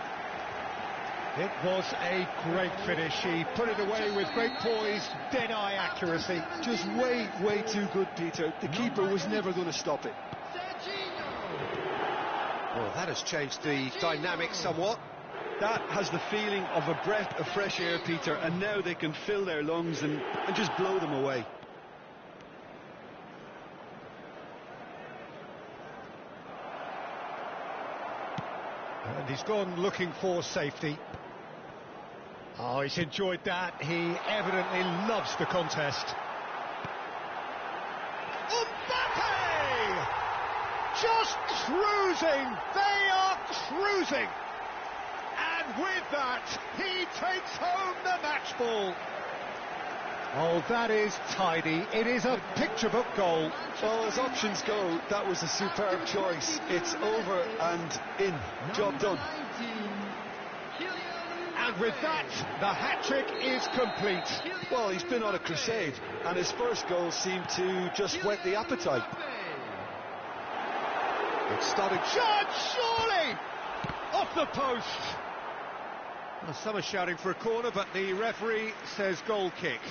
It was a great finish. He put it away with great poise, dead-eye accuracy. Just way too good, Peter. The keeper was never going to stop it. Well, that has changed the dynamic somewhat. That has the feeling of a breath of fresh air, Peter, and now they can fill their lungs and just blow them away. And he's gone looking for safety. Oh, he's enjoyed that. He evidently loves the contest. Mbappe! Just cruising. They are cruising. And with that, he takes home the match ball. Oh, that is tidy. It is a picture book goal. Well, as options go, that was a superb choice. It's over and in. Job done. And with that, the hat-trick is complete. Well, he's been on a crusade, and his first goal seemed to just whet the appetite. It's starting. Shot, surely! Off the post. Well, some are shouting for a corner, but the referee says goal kick.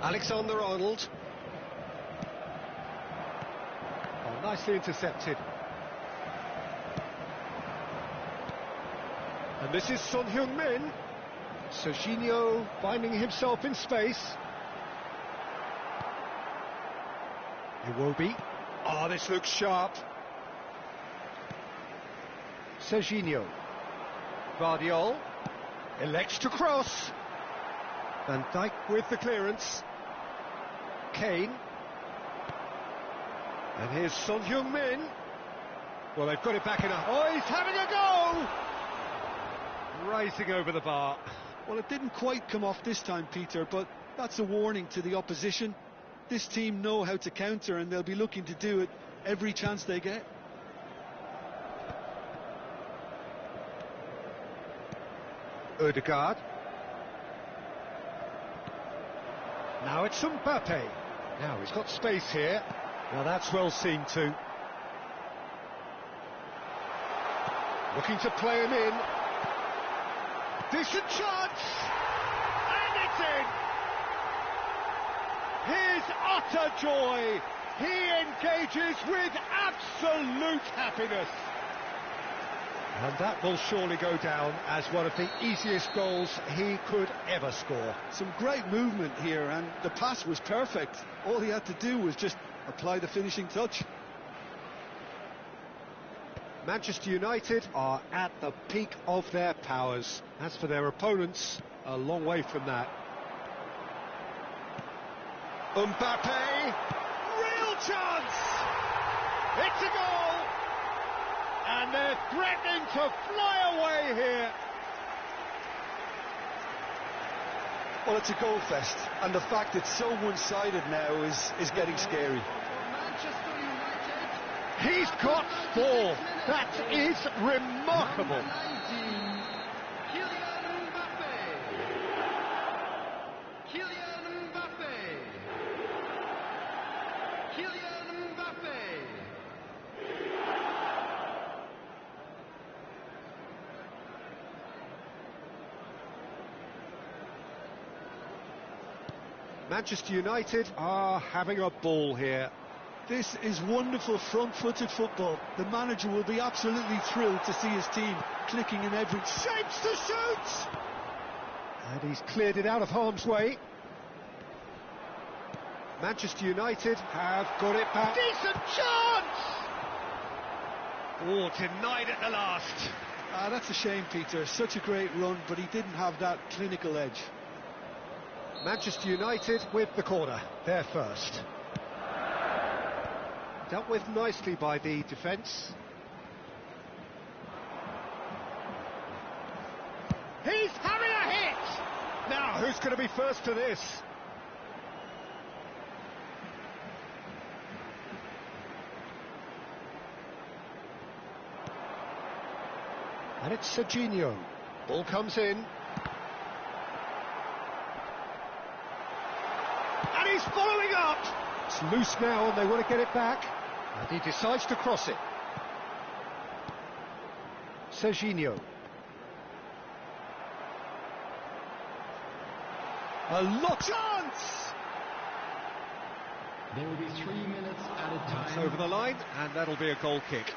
Alexander-Arnold. Oh, nicely intercepted. And this is Son Heung-min. Serginho finding himself in space. Iwobi. Oh, this looks sharp. Serginho. Guardiola elects to cross. Van Dijk with the clearance. Kane. And here's Son Heung-min. Well, they've got it back in a... Oh, he's having a go! Rising over the bar. Well, it didn't quite come off this time, Peter, but that's a warning to the opposition. This team know how to counter, and they'll be looking to do it every chance they get. Ødegaard. Now it's Mbappe. Now he's got space here. Now that's well seen too. Looking to play him in. Decent chance! And it's in! His utter joy! He engages with absolute happiness. And that will surely go down as one of the easiest goals he could ever score. Some great movement here, and the pass was perfect. All he had to do was just apply the finishing touch. Manchester United are at the peak of their powers. As for their opponents, a long way from that. Mbappe, real chance! It's a goal! And they're threatening to fly away here. Well, it's a goal fest, and the fact it's so one-sided now is getting scary. He's got 4. That is remarkable. Manchester United are having a ball here. This is wonderful front-footed football. The manager will be absolutely thrilled to see his team clicking in every... Shapes to shoot! And he's cleared it out of harm's way. Manchester United have got it back. Decent chance! Oh, denied at the last. That's a shame, Peter. Such a great run, but he didn't have that clinical edge. Manchester United with the corner. They're first. Dealt with nicely by the defence. He's having a hit! Now, who's going to be first to this? And it's Serginho. Ball comes in. And he's following up! It's loose now and they want to get it back. And he decides to cross it. Serginho. A lot chance! There will be 3 minutes added time. It's over the line, and that'll be a goal kick.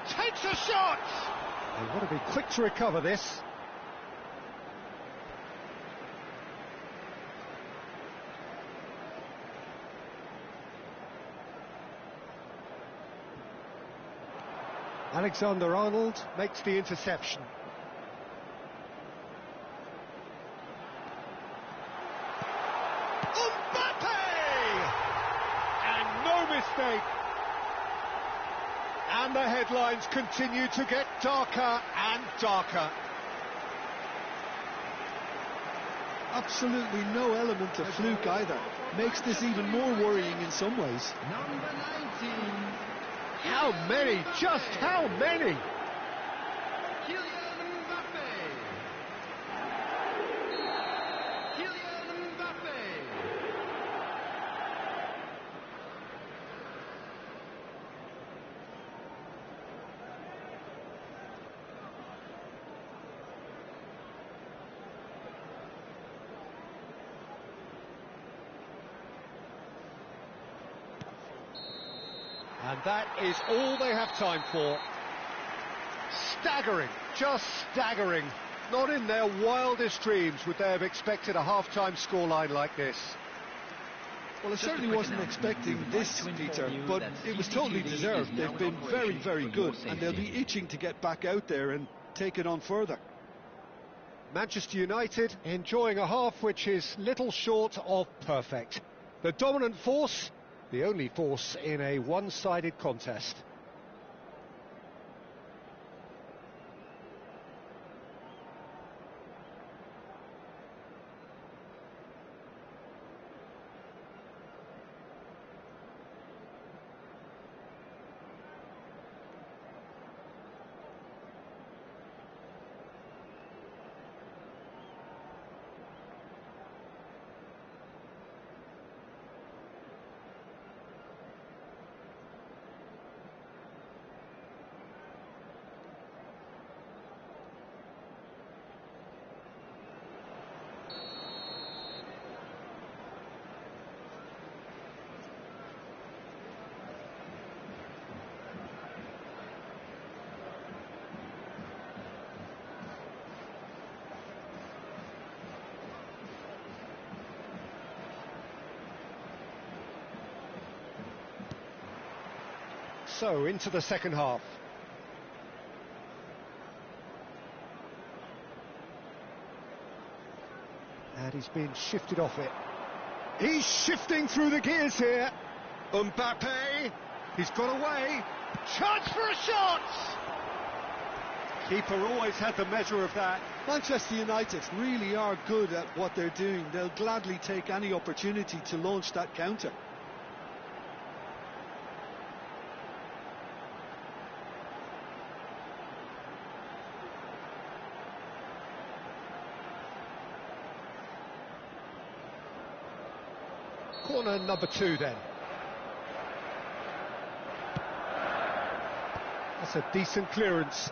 Takes a shot! They want to be quick to recover this. Alexander-Arnold makes the interception. Mbappe! And no mistake. And the headlines continue to get darker and darker. Absolutely no element of fluke either. Makes this even more worrying in some ways. Number 19. How many? Just how many? Kylian Mbappe. Kylian Mbappe. And that is all they have time for. Staggering, just staggering. Not in their wildest dreams would they have expected a half-time scoreline like this. Well, I certainly wasn't expecting this, Peter, but it was totally deserved. They've been very, very good, and they'll be itching to get back out there and take it on further. Manchester United enjoying a half which is little short of perfect. The dominant force, the only force in a one-sided contest. So, into the second half. And he's been shifted off it. He's shifting through the gears here. Mbappe, he's got away. Chance for a shot! Keeper always had the measure of that. Manchester United really are good at what they're doing. They'll gladly take any opportunity to launch that counter. Corner number 2 then. That's a decent clearance.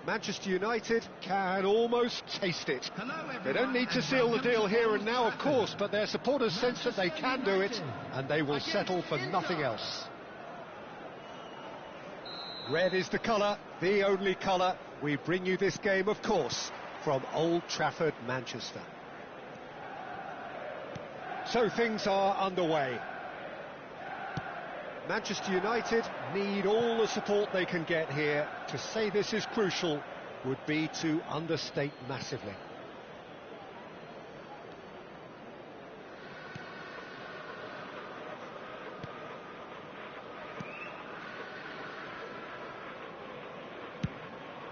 Manchester United can almost taste it. Hello, everyone, They don't need to seal the deal here and now, of course, but their supporters sense that they can do it, and they will settle for nothing else. Red is the colour, the only colour. We bring you this game, of course, from Old Trafford, Manchester. So things are underway. Manchester United need all the support they can get here. To say this is crucial would be to understate massively.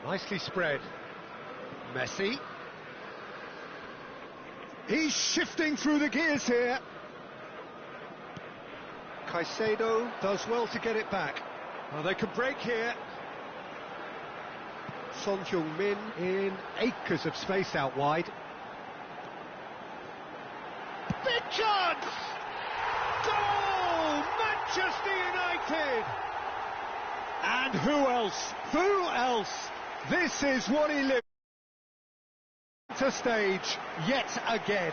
Nicely spread. Messi. He's shifting through the gears here. Caicedo does well to get it back. Well, they can break here. Son Heung-min in acres of space out wide. Big chance! Goal! Manchester United! And who else? Who else? This is what he lived to stage yet again.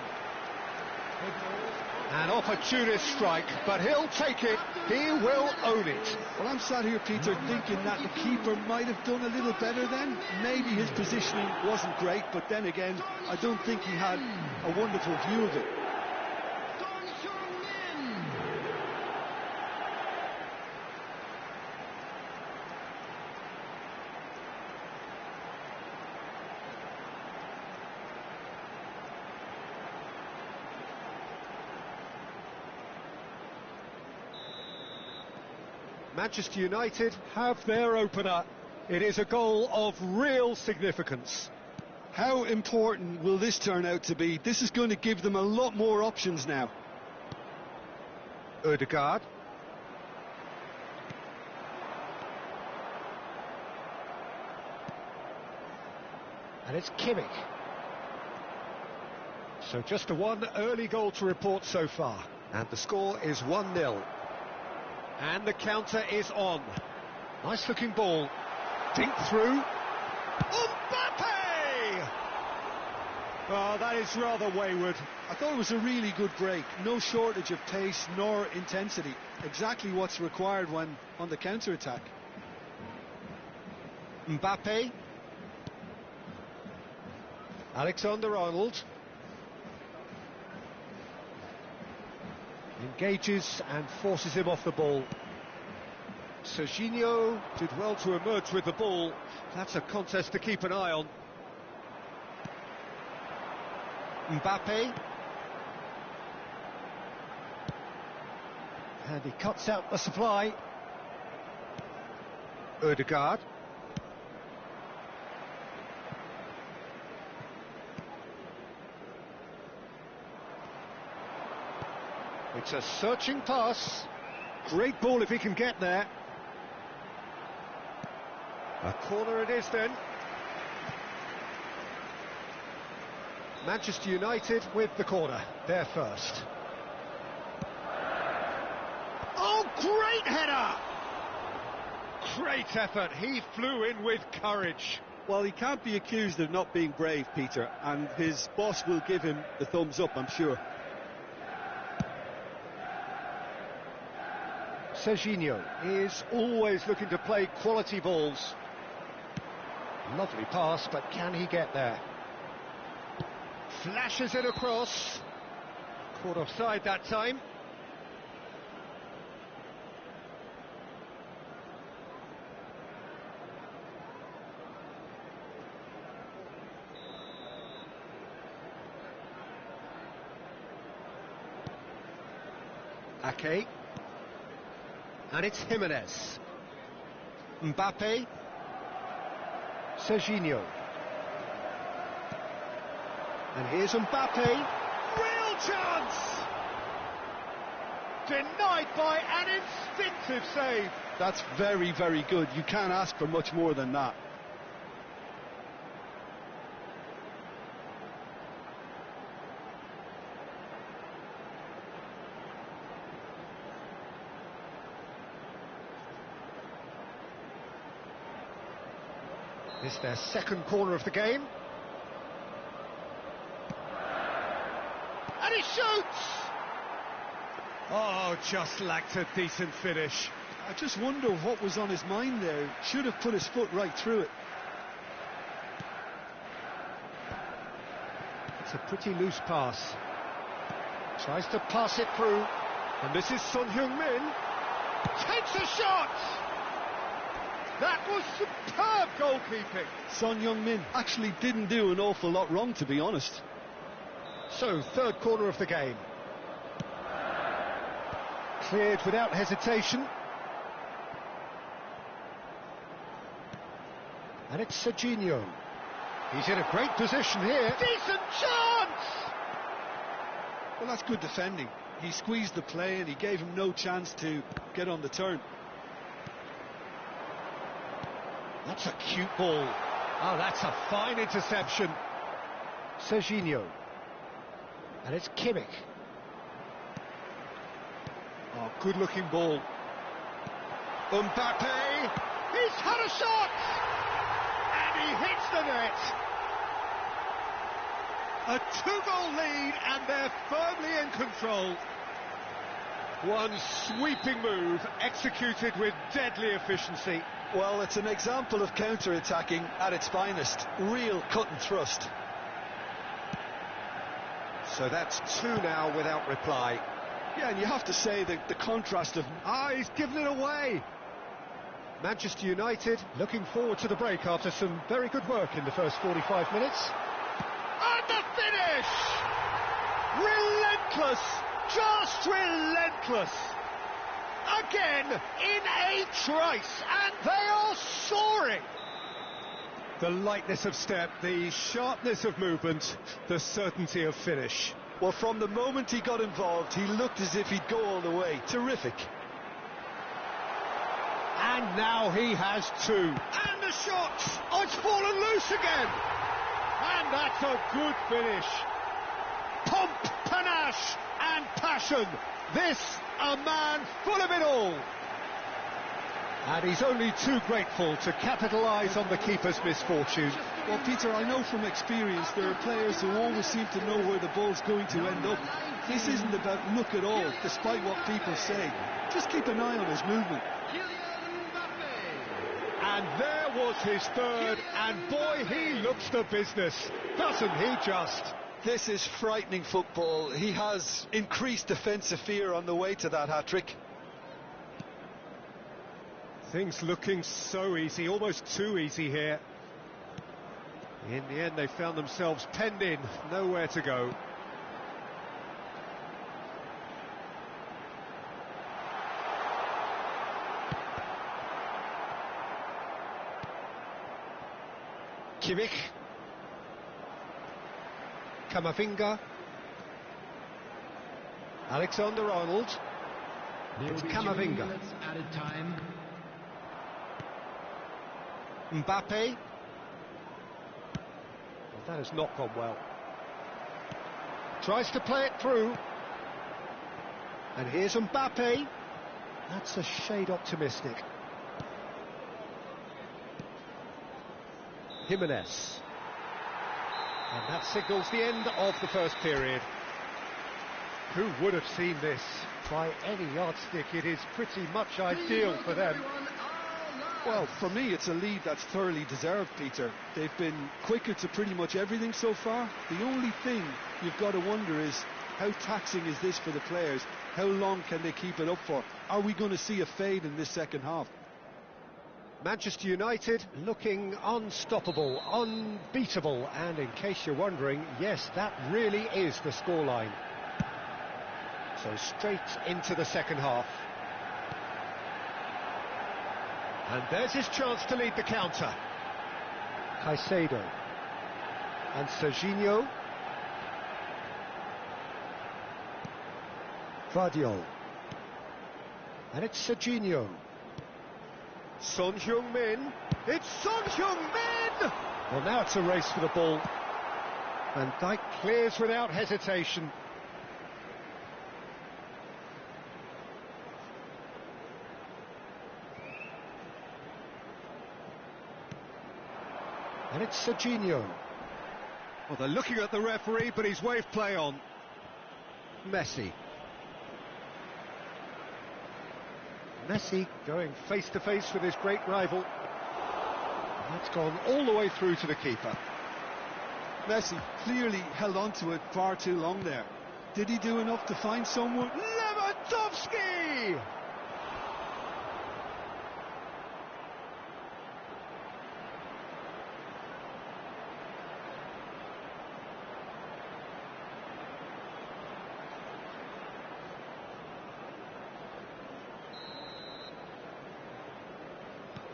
An opportunist strike, but he'll take it, he will own it. Well, I'm sat here, Peter, thinking that the keeper might have done a little better then. Maybe his positioning wasn't great, but then again, I don't think he had a wonderful view of it. Manchester United have their opener. It is a goal of real significance. How important will this turn out to be? This is going to give them a lot more options now. Ødegaard. And it's Kimmich. So just a one early goal to report so far. And the score is 1-0. And the counter is on. Nice looking ball. Dink through. Mbappe! Oh, that is rather wayward. I thought it was a really good break. No shortage of pace nor intensity. Exactly what's required when on the counter-attack. Mbappe. Alexander-Arnold. Engages and forces him off the ball. Serginho did well to emerge with the ball. That's a contest to keep an eye on. Mbappe. And he cuts out the supply. Ødegaard. It's a searching pass. Great ball if he can get there. A corner it is then. Manchester United with the corner. They're first. Oh, great header! Great effort. He flew in with courage. Well, he can't be accused of not being brave, Peter, and his boss will give him the thumbs up, I'm sure. Serginho is always looking to play quality balls. Lovely pass, but can he get there? Flashes it across. Caught offside that time. Ake. And it's Jimenez. Mbappe. Serginho. And here's Mbappe. Real chance! Denied by an instinctive save. That's very, very good. You can't ask for much more than that. It's their second corner of the game. And he shoots! Oh, just lacked a decent finish. I just wonder what was on his mind there. Should have put his foot right through it. It's a pretty loose pass. Tries to pass it through. And this is Son Heung-min. Takes a shot! That was superb goalkeeping. Son Heung-min actually didn't do an awful lot wrong, to be honest. So, third corner of the game. Cleared without hesitation. And it's Serginho. He's in a great position here. Decent chance! Well, that's good defending. He squeezed the play and he gave him no chance to get on the turn. That's a cute ball. Oh, that's a fine interception. Serginho. And it's Kimmich. Oh, good-looking ball. Mbappe. He's had a shot! And he hits the net. A 2-goal lead, and they're firmly in control. One sweeping move, executed with deadly efficiency. Well, it's an example of counter-attacking at its finest. Real cut and thrust. So that's 2 now without reply. Yeah, and you have to say that the contrast of... He's given it away. Manchester United looking forward to the break after some very good work in the first 45 minutes. And the finish! Relentless! Just relentless! Again, in a trice, and they are soaring! The lightness of step, the sharpness of movement, the certainty of finish. Well, from the moment he got involved, he looked as if he'd go all the way. Terrific. And now he has 2. And the shot! Oh, it's fallen loose again! And that's a good finish. Pomp, panache, and passion. This, a man full of it all. And he's only too grateful to capitalise on the keeper's misfortune. Well, Peter, I know from experience there are players who always seem to know where the ball's going to end up. This isn't about luck at all, despite what people say. Just keep an eye on his movement. And there was his third, and boy, he looks the business, doesn't he just? This is frightening football. He has increased defensive fear on the way to that hat-trick. Things looking so easy, almost too easy here. In the end, they found themselves penned in, nowhere to go. Kimmich. Kamavinga. Alexander-Arnold. It's Kamavinga. Added time. Mbappe. Well, that has not gone well. Tries to play it through. And here's Mbappe. That's a shade optimistic. Jimenez. And that signals the end of the first period. Who would have seen this? By any yardstick, it is pretty much ideal for them. Well, for me, it's a lead that's thoroughly deserved, Peter. They've been quicker to pretty much everything so far. The only thing you've got to wonder is, how taxing is this for the players? How long can they keep it up for? Are we going to see a fade in this second half? Manchester United looking unstoppable, unbeatable, and in case you're wondering, yes, that really is the scoreline. So straight into the second half. And there's his chance to lead the counter. Caicedo. And Serginho. Vardiol. And it's Serginho. Son Heung-min. It's Son Heung-min! Well, now it's a race for the ball. Van Dijk clears without hesitation. And it's Serginho. Well, they're looking at the referee, but he's waved play on. Messi. Messi going face to face with his great rival. That's gone all the way through to the keeper. Messi clearly held on to it far too long there. Did he do enough to find someone? Lewandowski!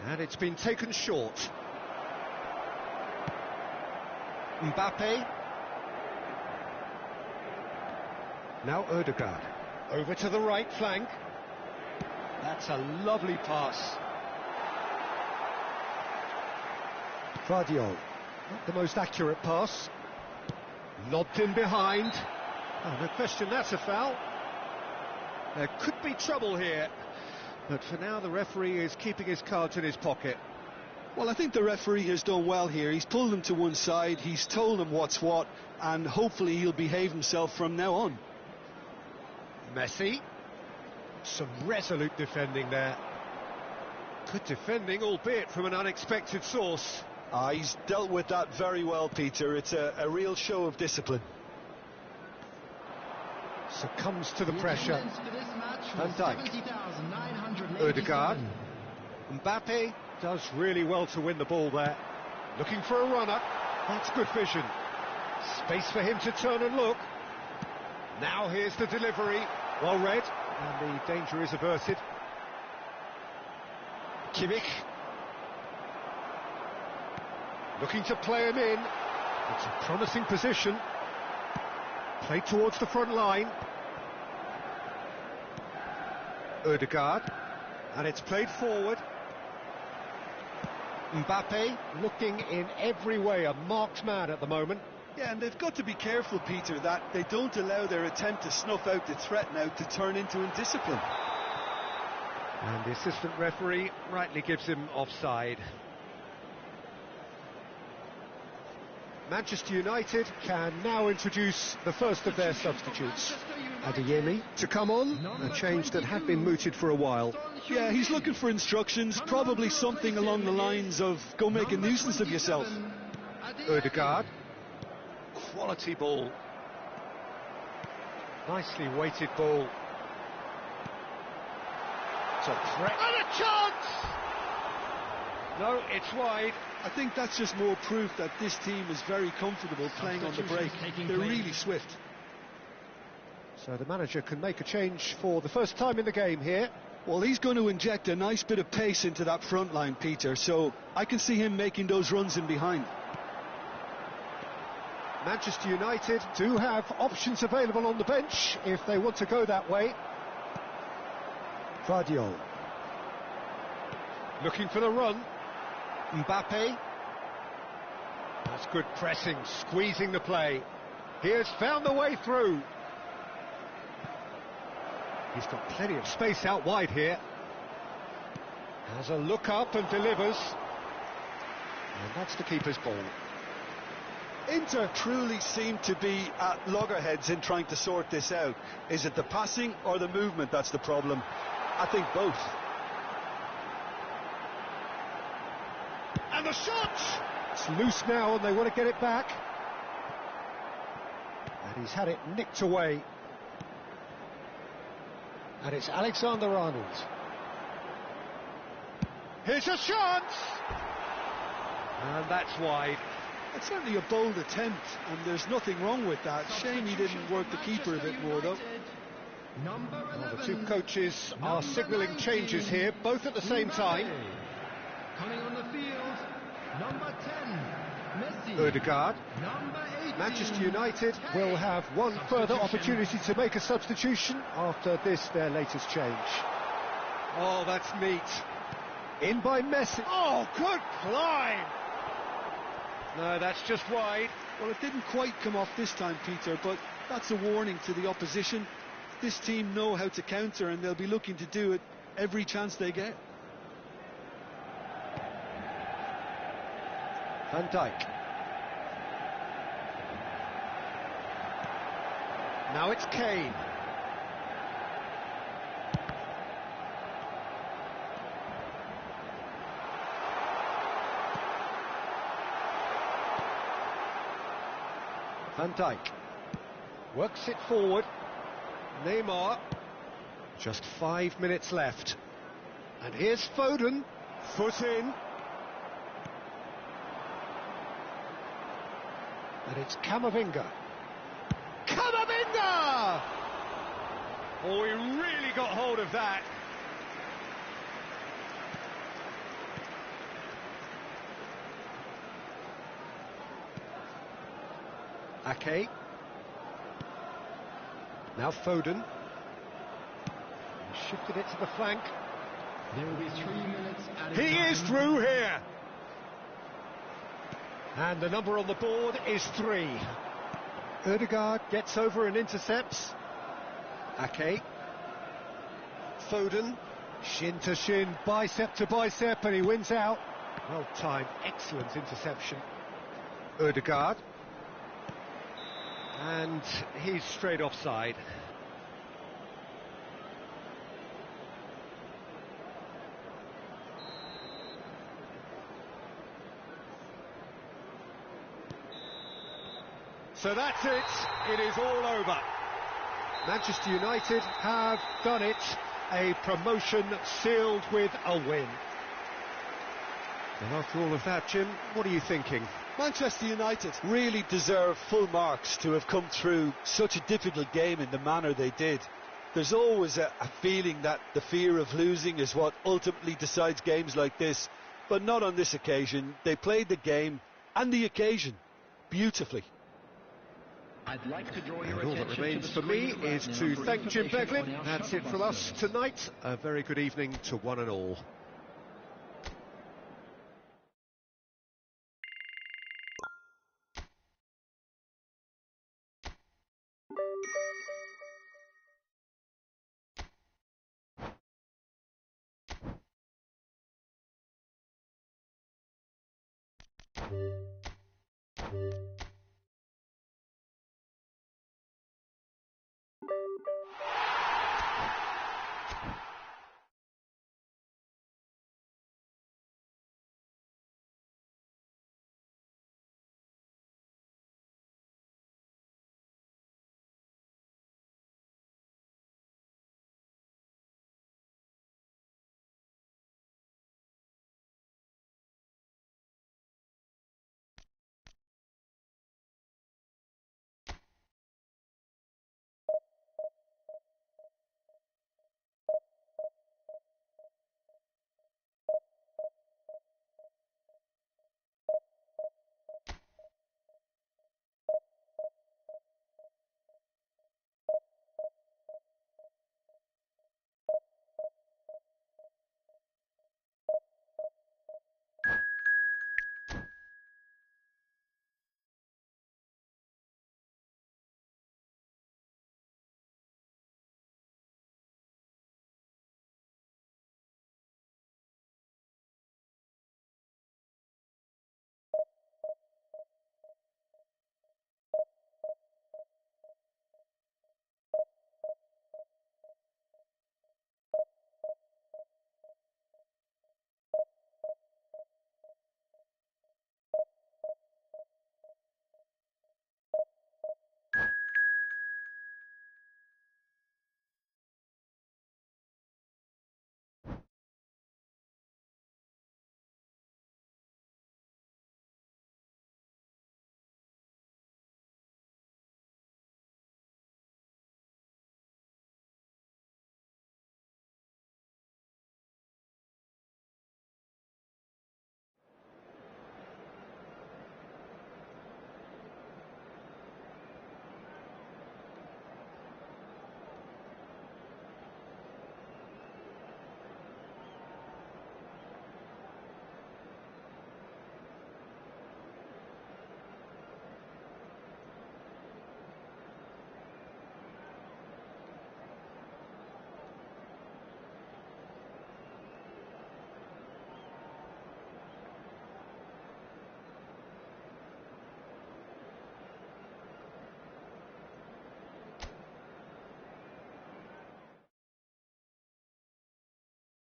And it's been taken short. Mbappe. Now Odegaard. Over to the right flank. That's a lovely pass. Guardiola. Not the most accurate pass. Lobbed in behind. Oh, no question, that's a foul. There could be trouble here. But for now, the referee is keeping his cards in his pocket. Well, I think the referee has done well here. He's pulled him to one side, he's told him what's what, and hopefully he'll behave himself from now on. Messi. Some resolute defending there. Good defending, albeit from an unexpected source. He's dealt with that very well, Peter. It's a real show of discipline. Succumbs to the pressure. Van Dijk. Odegaard. Mbappe does really well to win the ball there. Looking for a runner. That's good vision. Space for him to turn and look. Now here's the delivery. Well read. And the danger is averted. Kimmich. Looking to play him in. It's a promising position. Played towards the front line. Odegaard. And it's played forward. Mbappe looking in every way a marked man at the moment. Yeah, and they've got to be careful, Peter, that they don't allow their attempt to snuff out the threat now to turn into indiscipline. And the assistant referee rightly gives him offside. Manchester United can now introduce the first of their substitutes. Adeyemi to come on, a change that had been mooted for a while. Yeah, he's looking for instructions, probably something along the lines of, go make a nuisance of yourself. Odegaard. Quality ball. Nicely weighted ball. It's a threat. And a chance! No, it's wide. I think that's just more proof that this team is very comfortable playing on the break. They're really swift. So the manager can make a change for the first time in the game here. Well, he's going to inject a nice bit of pace into that front line, Peter, so I can see him making those runs in behind. Manchester United do have options available on the bench if they want to go that way. Guardiola. Looking for the run. Mbappe. That's good pressing, squeezing the play. He has found the way through. He's got plenty of space out wide here. Has a look up and delivers. And that's the keeper's ball. Inter truly seem to be at loggerheads in trying to sort this out. Is it the passing or the movement that's the problem? I think both. And the shot! It's loose now and they want to get it back. And he's had it nicked away. And it's Alexander-Arnold. Here's a chance! And that's wide. It's certainly a bold attempt, and there's nothing wrong with that. Shame he didn't work the keeper a bit more, though. Well, the two coaches are signalling changes here, both at the same time. Coming on the field, number 10, Messi. Odegaard. Manchester United will have one further opportunity to make a substitution after this, their latest change. Oh, that's neat. In by Messi. Oh, good climb! No, that's just wide. Well, it didn't quite come off this time, Peter, but that's a warning to the opposition. This team know how to counter, and they'll be looking to do it every chance they get. Van Dijk. Now it's Kane. Van Dijk works it forward. Neymar. Just 5 minutes left. And here's Foden. Foot in. And it's Camavinga. Camavinga! Oh, he really got hold of that. Ake. Now Foden. He shifted it to the flank. There will be 3 minutes added. He is through here. And the number on the board is 3. Ødegaard gets over and intercepts. Ake. Foden. Shin to shin, bicep to bicep, and he wins out. Well timed, excellent interception. Ødegaard. And he's straight offside. So that's it. It is all over. Manchester United have done it. A promotion sealed with a win. And after all of that, Jim, what are you thinking? Manchester United really deserve full marks to have come through such a difficult game in the manner they did. There's always a feeling that the fear of losing is what ultimately decides games like this, but not on this occasion. They played the game and the occasion beautifully. I'd like to draw your And all that attention remains to for the me screen is right to now for thank Jim information Beglin. on our That's it shuttle from bus us service. tonight. A very good evening to one and all.